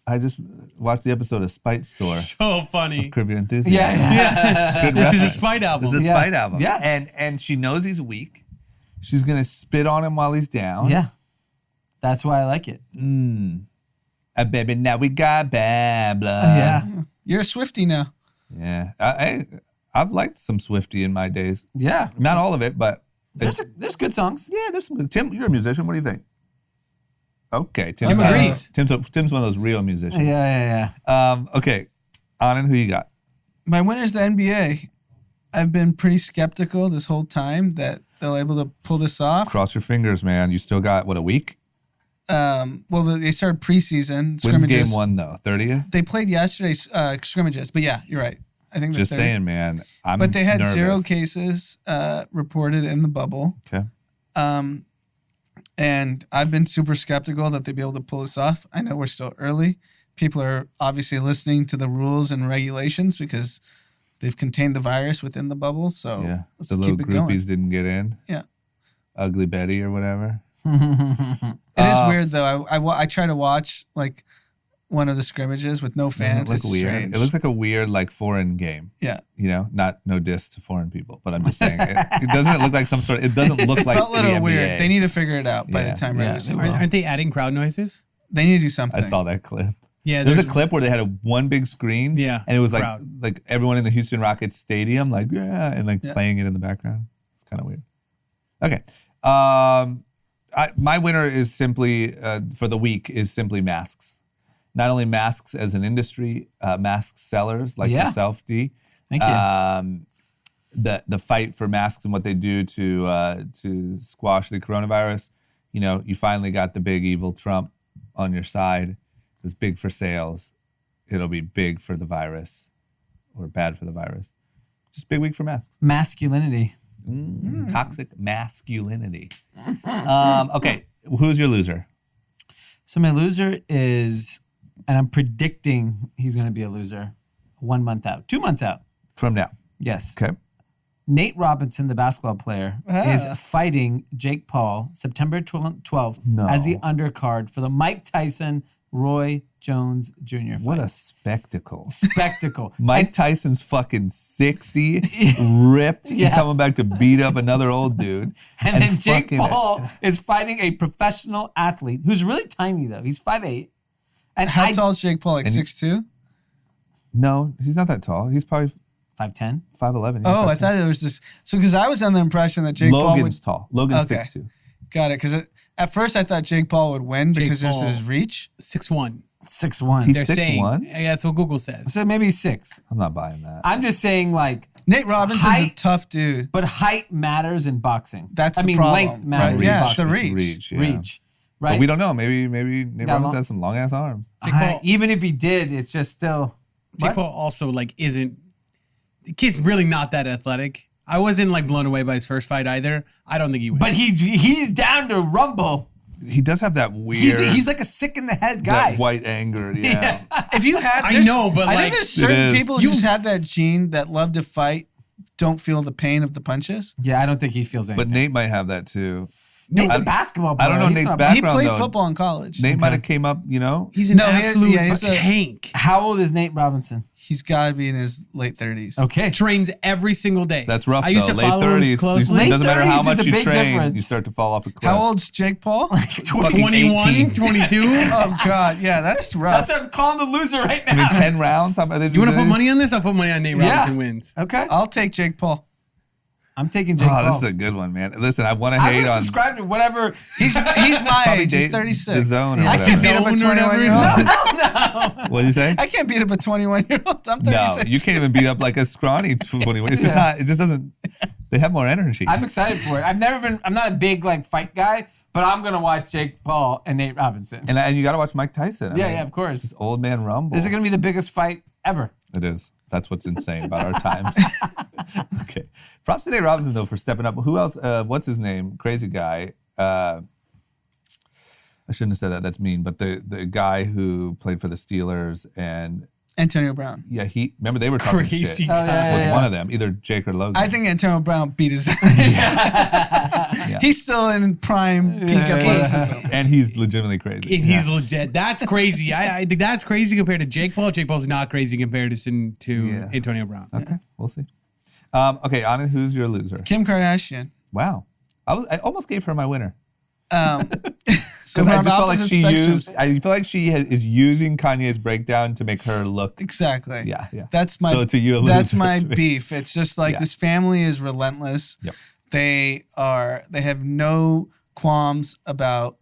I just watched the episode of Spite Store. So funny. Curb Your Enthusiasm. Yeah. Good This is a reference. spite album. This is a Yeah. Spite album. Yeah. And she knows he's weak. She's going to spit on him while he's down. Yeah. That's why I like it. Baby, now we got bad blood. Yeah. You're a Swiftie now. Yeah. I've liked some Swiftie in my days. Yeah. Not all of it, but There's good songs. yeah, there's some. Tim, you're a musician. What do you think? Okay, Tim Tim agrees. Tim's one of those real musicians. Yeah. Okay, Anand, who you got? My winner's the NBA. I've been pretty skeptical this whole time that they'll able to pull this off. Cross your fingers, man. You still got a week? Well, they started preseason When's scrimmages. game one though? 30th. They played yesterday's scrimmages, but yeah, you're right. I think Just they're 30. saying, man. But they had nervous. 0 cases reported in the bubble. Okay. And I've been super skeptical that they'd be able to pull this off. I know we're still early. People are obviously listening to the rules and regulations because they've contained the virus within the bubble. So Yeah. let's The little keep it going. groupies didn't get in. Yeah. Ugly Betty or whatever. It is weird though. I try to watch like one of the scrimmages with no fans. It looks It's weird. strange. It looks like a weird like foreign game. Yeah. You know, no diss to foreign people, but I'm just saying it doesn't look like some sort. It doesn't look It like felt a little the weird. NBA. They need to figure it out by Yeah. the time Yeah. regular season. Aren't they adding crowd noises? They need to do something. I saw that clip. Yeah, There's a clip where they had one big screen. Yeah, and it was crowd. like everyone in the Houston Rockets stadium, like and like Yeah. playing it in the background. It's kind of weird. Okay, my winner is simply for the week is simply masks. Not only masks as an industry, mask sellers like yourself, Dee. Thank you. The fight for masks and what they do to squash the coronavirus. You know, you finally got the big evil Trump on your side. It was big for sales. It'll be big for the virus, or bad for the virus. Just big week for masks. Masculinity. Toxic masculinity. Okay, who's your loser? So my loser is, and I'm predicting he's going to be a loser 1 month out, 2 months out. From now. Yes. Okay. Nate Robinson, the basketball player, is fighting Jake Paul September 12th as the undercard for the Mike Tyson Roy Jones Jr. fight. What a spectacle. spectacle. Mike Tyson's fucking 60, ripped, and coming back to beat up another old dude. And then Jake fucking- Paul is fighting a professional athlete who's really tiny, though. He's 5'8". And How tall is Jake Paul? Like 6'2"? No, he's not that tall. He's probably 5'10". 5'11". Oh, I thought it was this. So, because I was under the impression that Jake Paul would. Logan's tall. Logan's Okay. 6'2". Got it. Because at first I thought Jake Paul would win because there's Paul. his reach. 6'1". 6'1". He's They're 6'1"? saying. Yeah, that's what Google says. So maybe 6. I'm not buying that. I'm just saying, like, Nate Robinson's a Height- tough dude. but height matters in boxing. That's I the mean, problem, length matters right? in Yeah, boxing. the reach. Reach, yeah. Reach. Right? But we don't know. Maybe Nate Got Robinson long- has some long ass arms. Jake Paul- Even if he did, it's just still. Jake What? Paul also like isn't. The kid's really not that athletic. I wasn't like blown away by his first fight either. I don't think he wins. But he's down to rumble. He does have that weird, He's like a sick in the head guy. that white anger. Yeah. If you had, I there's- know, but I like think there's certain is. people who just have that gene that love to fight, don't feel the pain of the punches. Yeah, I don't think he feels anything. But Nate might have that too. Nate's a basketball player. I don't know He's Nate's not- background. He played though. football in college. Nate might have came up, he's an No, he- absolute yeah, he's a- tank. How old is Nate Robinson? He's got to be in his late 30s. Okay. Trains every single day. That's rough I used though. to Late follow him 30s. closely. It doesn't matter how 30s much is a you big train, difference. you start to fall off a cliff. How old's Jake Paul? Fucking 21, 18. 22. Oh, God. Yeah, that's rough. That's what I'm calling the loser right I mean, now. 10 rounds. How about they You want to put money on this? I'll put money on Nate Yeah. Robinson wins. Okay. I'll take Jake Paul. I'm taking Jake Oh, Paul. this is a good one, man. Listen, I want to I hate would on subscribe to whatever. He's my Probably age. He's date 36. DAZN or I whatever. can't beat up a DAZN or 21-year-old. What did you say? I can't beat up a 21-year-old. I'm 36. No, you can't even beat up like a scrawny 21. It's just not. It just doesn't. They have more energy. I'm excited for it. I'm not a big like fight guy, but I'm gonna watch Jake Paul and Nate Robinson. and you got to watch Mike Tyson. I mean, Yeah, of course. Just old man rumble. This is gonna be the biggest fight ever. It is. That's what's insane about our times. Okay. Props to Nate Robinson though for stepping up. Who else? What's his name? Crazy guy. I shouldn't have said that. That's mean. But the guy who played for the Steelers and Antonio Brown. yeah, remember they were talking Crazy shit guy. with one of them, either Jake or Logan. I think Antonio Brown beat his ass. He's still in prime peak athleticism. and he's legitimately crazy. And he's legit. That's crazy. I think that's crazy compared to Jake Paul. Jake Paul's not crazy in comparison to Yeah. Antonio Brown. Okay, we'll see. Okay, Anand, who's your loser? Kim Kardashian. Wow, I almost gave her my winner. So I we're on just felt like opposite she spectrums. I feel like she is using Kanye's breakdown to make her look. Exactly. Yeah. That's my So to you, a that's loser. my beef. It's just like Yeah. this family is relentless. Yep. They have no qualms about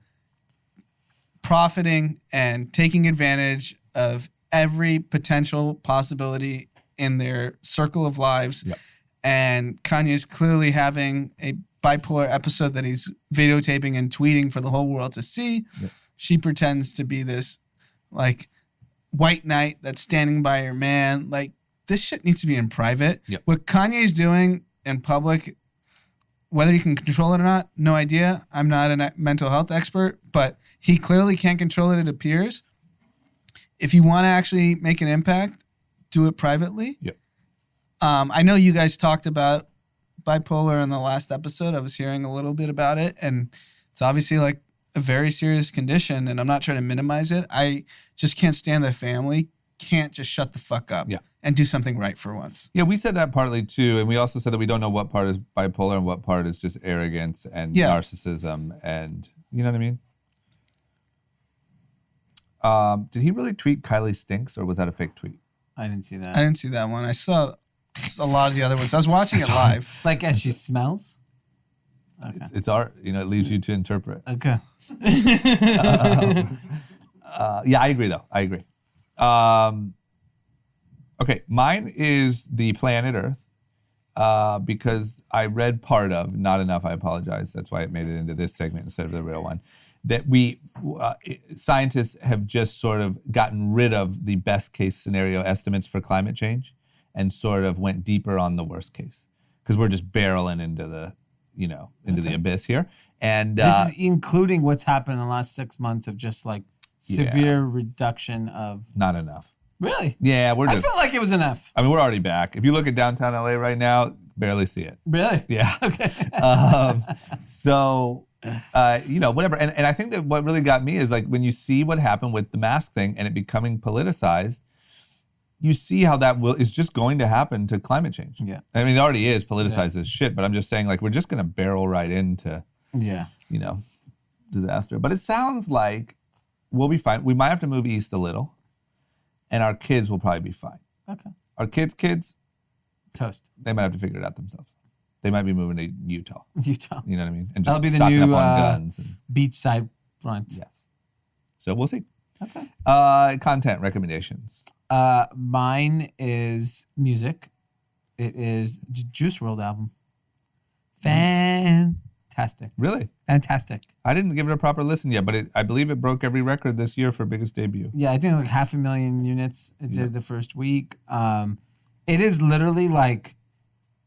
profiting and taking advantage of every potential possibility in their circle of lives. Yep. And Kanye's clearly having a bipolar episode that he's videotaping and tweeting for the whole world to see. Yep. She pretends to be this like white knight that's standing by her man. Like this shit needs to be in private. Yep. What Kanye's doing in public whether you can control it or not, no idea. I'm not a mental health expert, but he clearly can't control it, it appears. If you want to actually make an impact, do it privately. Yep. I know you guys talked about bipolar in the last episode. I was hearing a little bit about it, and it's obviously like a very serious condition, and I'm not trying to minimize it. I just can't stand the family can't just shut the fuck up and do something right for once. Yeah, we said that partly too, and we also said that we don't know what part is bipolar and what part is just arrogance and narcissism, and you know what I mean? Did he really tweet Kylie stinks, or was that a fake tweet? I didn't see that. I didn't see that one. I saw a lot of the other ones. I was watching it live. Like as she smells? Okay. It's art. You know, it leaves you to interpret. Okay. Yeah, I agree, though. I agree. Okay, mine is the planet Earth because I read part of, not enough, I apologize. That's why it made it into this segment instead of the real one. That scientists have just sort of gotten rid of the best case scenario estimates for climate change and sort of went deeper on the worst case because we're just barreling into the, into the abyss here. And this is including what's happened in the last 6 months of just like severe reduction of. Not enough. Really? Yeah, I felt like it was enough. I mean, we're already back. If you look at downtown LA right now, barely see it. Really? Yeah. Okay. Whatever. And I think that what really got me is like when you see what happened with the mask thing and it becoming politicized, you see how that is just going to happen to climate change. Yeah. I mean, it already is politicized as shit, but I'm just saying like we're just going to barrel right into, disaster. But it sounds like we'll be fine. We might have to move east a little and our kids will probably be fine. Okay. Our kids, toast. They might have to figure it out themselves. They might be moving to Utah. Utah. You know what I mean? And That'll just be the stocking new up on guns. And, beachside front. yes. So we'll see. Okay. Content recommendations. Mine is music. It is Juice WRLD album. Fantastic. Really? Fantastic. I didn't give it a proper listen yet, but I believe it broke every record this year for biggest debut. Yeah, I think like 500,000 units it did the first week. It is literally like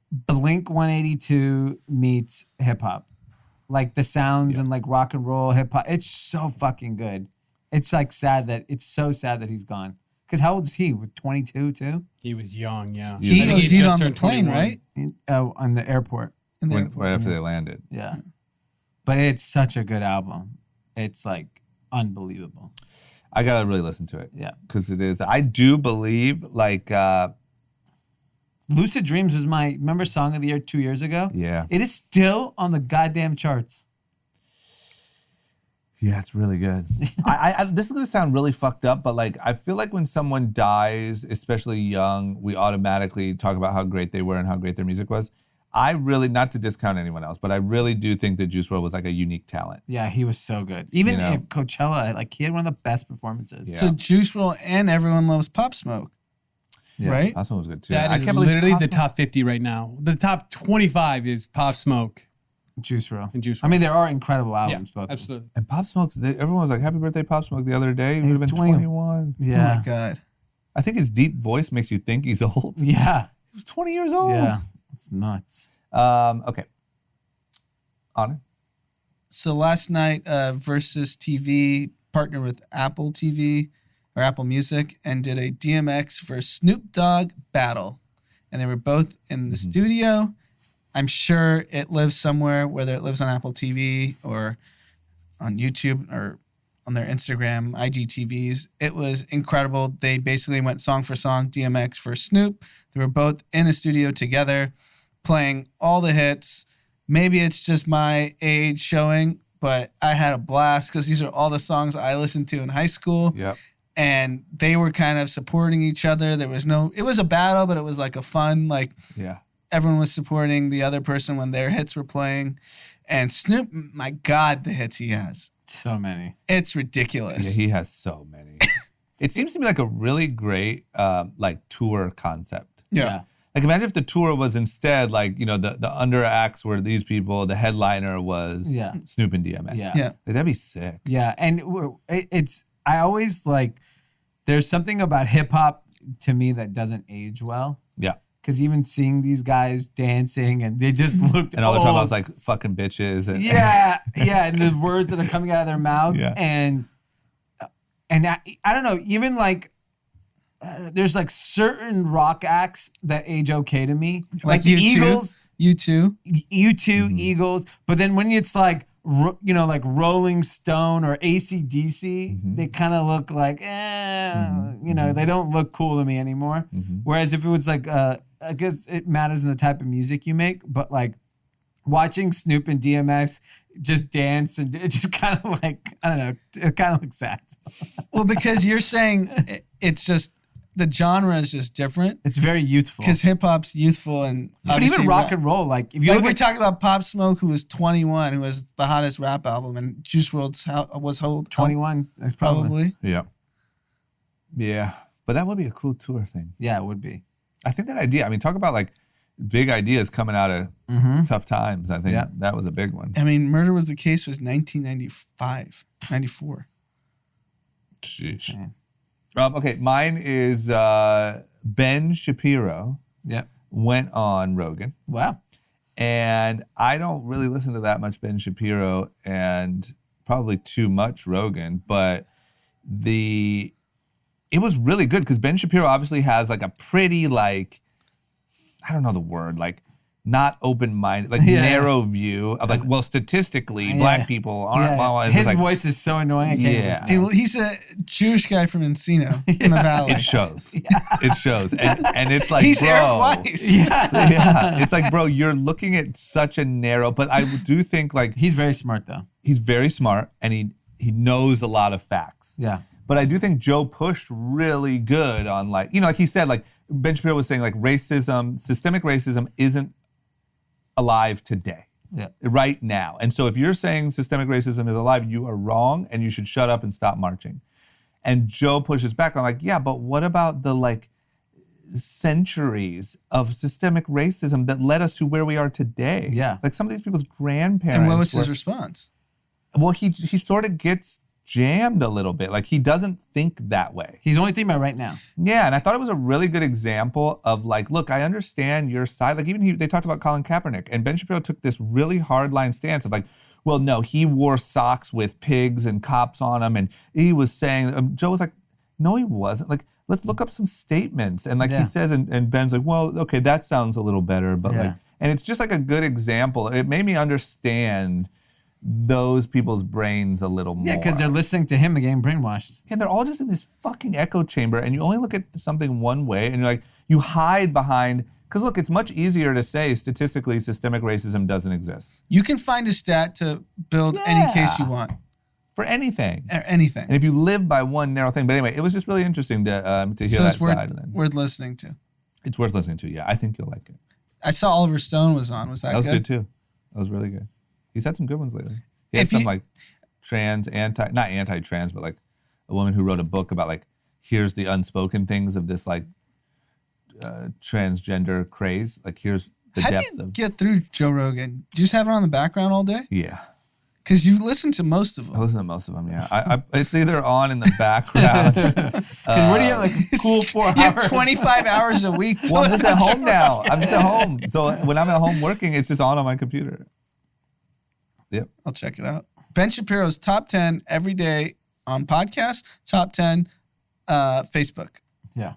Blink 182 meets hip hop. Like the sounds and like rock and roll, hip hop. It's so fucking good. It's like it's so sad that he's gone. Because how old is he? 22 too? He was young, yeah. He I think OD'd just on the turned plane, 21. right? On the airport. Right after they landed. Yeah. But it's such a good album. It's like unbelievable. I got to really listen to it. Yeah. Because it is. I do believe like... Lucid Dreams was my, remember Song of the Year 2 years ago? Yeah. It is still on the goddamn charts. Yeah, it's really good. This is going to sound really fucked up, but like I feel like when someone dies, especially young, we automatically talk about how great they were and how great their music was. I really, not to discount anyone else, but I really do think that Juice WRLD was like a unique talent. Yeah, he was so good. Even at Coachella, like he had one of the best performances. Yeah. So Juice WRLD and Everyone Loves Pop Smoke. Yeah, right? That one was good too. That is literally the top 50 right now. The top 25 is Pop Smoke Juice WRLD. and Juice WRLD. I mean, there are incredible albums. Both absolutely. And Pop Smoke, everyone was like, happy birthday Pop Smoke the other day. He would He's have been 20. 21. Yeah. Oh my God. I think his deep voice makes you think he's old. Yeah. He was 20 years old. Yeah. It's nuts. Okay. Anand? So last night, Versus TV partnered with Apple TV or Apple Music and did a DMX versus Snoop Dogg battle. And they were both in the studio. I'm sure it lives somewhere, whether it lives on Apple TV or on YouTube or on their Instagram, IGTVs. It was incredible. They basically went song for song, DMX versus Snoop. They were both in a studio together, playing all the hits. Maybe it's just my age showing, but I had a blast because these are all the songs I listened to in high school. Yep. And they were kind of supporting each other. It was a battle, but it was like a fun, like everyone was supporting the other person when their hits were playing. And Snoop, my God, the hits he has. So many. It's ridiculous. Yeah, he has so many. It seems to me like a really great like tour concept. Yeah. Like imagine if the tour was instead like, the under acts were these people, the headliner was Snoop and DMX. Yeah. Yeah. Like, that'd be sick. Yeah. And I always like, there's something about hip hop to me that doesn't age well. Yeah. because even seeing these guys dancing and they just looked And all the time I old. was like, fucking bitches. And Yeah, and the words that are coming out of their mouth, Yeah. and I don't know, even like there's like certain rock acts that age okay to me, like the U2? Eagles, U2. U2, Eagles, but then when it's like like Rolling Stone or AC/DC, they kind of look like, they don't look cool to me anymore. Whereas if it was like, I guess it matters in the type of music you make, but like watching Snoop and DMX just dance and it just kind of like, I don't know, it kind of looks sad. Well, because you're saying it's just the genre is just different. It's very youthful. Because hip hop's youthful and But obviously even rock and roll, like if you like look we're at talking about Pop Smoke, who was 21, who was the hottest rap album, and Juice WRLD was 21, that's probably. Yeah. Yeah. But that would be a cool tour thing. Yeah, it would be. I think that idea, I mean, talk about like big ideas coming out of tough times. I think that was a big one. I mean, Murder Was the Case was 1995, 94. Sheesh. Okay, mine is Ben Shapiro Yeah. went on Rogan. Wow. And I don't really listen to that much Ben Shapiro and probably too much Rogan, but it was really good because Ben Shapiro obviously has like a pretty like, I don't know the word, like not open-minded, like narrow view of like, well, statistically, black people aren't. Well, it's his like, voice is so annoying. I can't even listen. He's a Jewish guy from Encino in the Valley. it shows. It shows. And it's like, He's bro. Eric Weiss. Yeah. It's like, bro, you're looking at such a narrow, but I do think like He's very smart though. he's very smart and he knows a lot of facts. Yeah. But I do think Joe pushed really good on like, like he said, like Ben Shapiro was saying like racism, systemic racism isn't alive today. Yeah. Right now. And so if you're saying systemic racism is alive, you are wrong and you should shut up and stop marching. And Joe pushes back on like, yeah, but what about the like centuries of systemic racism that led us to where we are today? Yeah. Like some of these people's grandparents. And what was his were- response? Well, he sort of gets jammed a little bit. Like he doesn't think that way. He's only thinking about right now. Yeah, and I thought it was a really good example of like, look, I understand your side. Like even they talked about Colin Kaepernick, and Ben Shapiro took this really hardline stance of like, well, no, he wore socks with pigs and cops on them, and he was saying, Joe was like, no, he wasn't. Like, let's look up some statements. And like he says, and Ben's like, well, okay, that sounds a little better, but like, and it's just like a good example. It made me understand those people's brains a little more. Yeah, because they're listening to him and getting brainwashed. And they're all just in this fucking echo chamber, and you only look at something one way, and you're like, you hide behind, because look, it's much easier to say statistically systemic racism doesn't exist. You can find a stat to build any case you want. For anything. Or anything. And if you live by one narrow thing, but anyway, it was just really interesting to hear So that it's worth, side. And then worth listening to. it's worth listening to, yeah. I think you'll like it. I saw Oliver Stone was on. Was that That was good? good too. That was really good. He's had some good ones lately. He had If some you- like not anti-trans, but like a woman who wrote a book about like, here's the unspoken things of this like transgender craze. Like here's the How do depth you of. get through Joe Rogan? Do you just have it on the background all day? Yeah. Because you listen to most of I them. listen to most of them, yeah. I it's either on in the background. Because what do you have, like a cool 4 hours? You have 25 hours a week. To Well, I'm just listen at to home Joe now. Rogan. I'm just at home. So when I'm at home working, it's just on my computer. Yep. I'll check it out. Ben Shapiro's top 10 every day on podcasts, top 10 Facebook Yeah.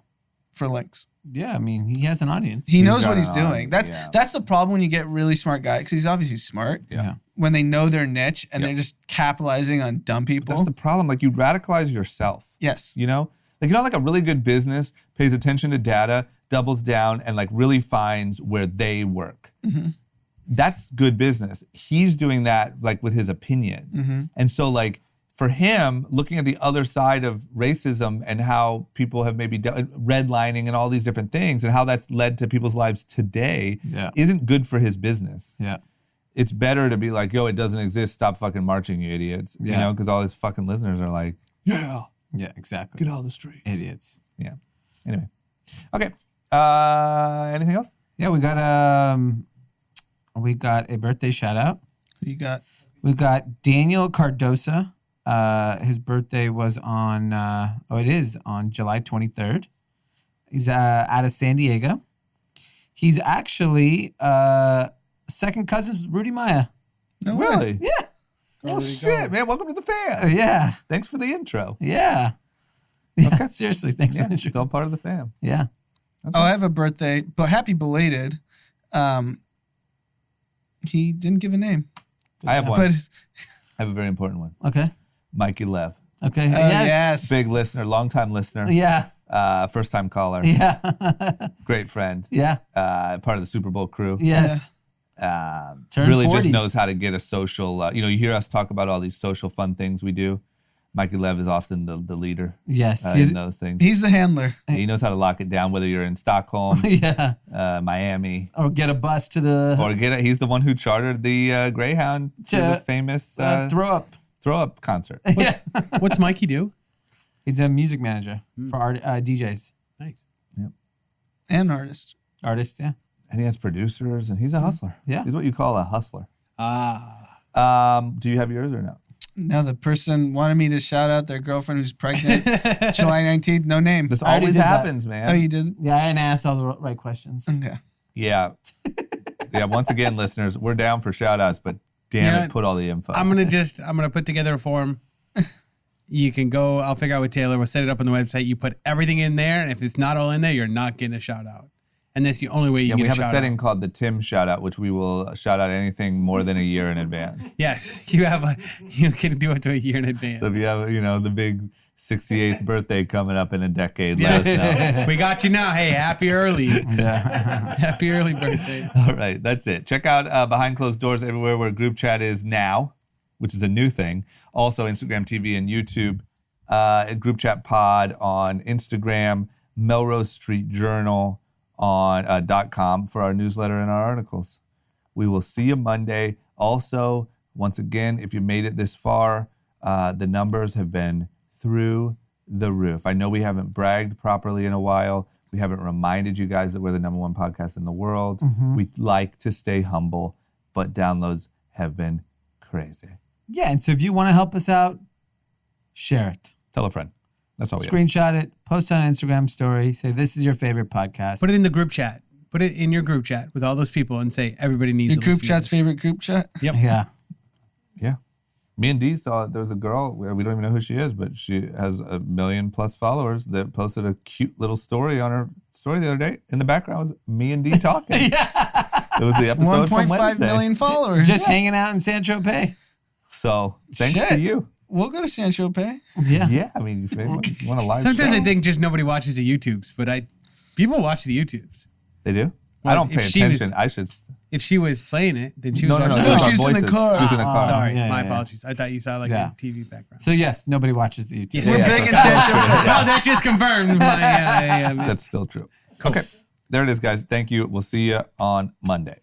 for links. Yeah, I mean, he has an audience. He knows got what he's an doing. audience, That's the problem when you get really smart guys, because he's obviously smart. Yeah. When they know their niche and they're just capitalizing on dumb people. That's the problem. Like you radicalize yourself. Yes. You know? Like like a really good business pays attention to data, doubles down, and like really finds where they work. That's good business. He's doing that like with his opinion. And so like for him, looking at the other side of racism and how people have maybe redlining and all these different things and how that's led to people's lives today isn't good for his business. Yeah. It's better to be like, yo, it doesn't exist. Stop fucking marching, you idiots. You know, because all his fucking listeners are like, yeah, Yeah, exactly. get out of the streets. Idiots. Yeah. Anyway. Okay. Anything else? Yeah, we got a birthday shout out. Who you got? We got Daniel Cardosa. His birthday was on, it is on July 23rd. He's out of San Diego. He's actually second cousin with Rudy Maya. No way. Really? Yeah. Oh shit, man! Welcome to the fam. Yeah. Thanks for the intro. Yeah. Yeah. Okay. Seriously, thanks Yeah, for the it's intro. all part of the fam. Yeah. Oh, I have a birthday, but happy belated. He didn't give a name, I have one. but I have a very important one. Okay. Mikey Lev, Okay. yes. big listener, longtime listener, Yeah. first time caller, Yeah. great friend, Yeah. part of the Super Bowl crew. Yes. Turned Really 40. just knows how to get a social. You hear us talk about all these social fun things we do. Mikey Lev is often the leader Yes. in those things. he's the handler. He knows how to lock it down, whether you're in Stockholm, Yeah. Miami, Or get a bus to the or get it. He's the one who chartered the Greyhound to To, the famous throw up. throw up concert. Yeah. What's Mikey do? He's a music manager for DJs, Nice. And artist. artists. Yeah. And he has producers, and he's a hustler. Yeah. He's what you call a hustler. Ah. Do you have yours or no? Now the person wanted me to shout out their girlfriend who's pregnant. July 19th, no name. This I already always did that. happens, man. Oh, you did? Yeah. I didn't ask all the right questions. Okay. Yeah. Yeah, once again, listeners, we're down for shout outs, but damn You know it, what? put all the info. I'm gonna put together a form. You can go. I'll figure out with Taylor. We'll set it up on the website. You put everything in there, and if it's not all in there, you're not getting a shout out. And that's the only way you Yeah, get we a have a shout setting out. called the Tim shout out, which we will shout out anything more than a year in advance. Yes, you can do it to a year in advance. So if you have, the big 68th birthday coming up in a decade, let us know. We got you now. Hey, happy early. Happy early birthday. All right, that's it. Check out Behind Closed Doors everywhere where group chat is now, which is a new thing. Also Instagram TV and YouTube. Group Chat Pod on Instagram, Melrose Street Journal on .com for our newsletter and our articles. We will see you Monday. Also, once again, if you made it this far, the numbers have been through the roof. I know we haven't bragged properly in a while. We haven't reminded you guys that we're the #1 podcast in the world. We like to stay humble, but downloads have been crazy. Yeah. And so if you want to help us out, share it. Tell a friend. That's all we have. Screenshot it, post it on Instagram story, say this is your favorite podcast. Put it in the group chat. Put it in your group chat with all those people and say everybody needs Your to group listen to chat's this. favorite group chat? Yep. Yeah. Yeah. Me and Dee saw there was a girl, we don't even know who she is, but she has 1 million+ followers that posted a cute little story on her story the other day. In the background was me and Dee talking. It was the episode from 1.5 Wednesday. million followers. Just hanging out in San Tropez. So thanks to Shit. you. We'll go to San Tropez. Yeah. Yeah, I mean, if you want a live Sometimes show. I think just nobody watches the YouTubes, but people watch the YouTubes. They do? Well, I don't if pay she was- attention. I should... If she was playing it, then she No, was no, no. watching those No, are she's in the voices. car. She was in the car. Sorry, Yeah, my yeah. apologies. I thought you saw like Yeah. a TV background. So yes, nobody watches the YouTube. We're Yeah, big in that's San still true. Tropez. Oh, that just confirmed my. That's still true. Okay. There it is, guys. Thank you. We'll see you on Monday.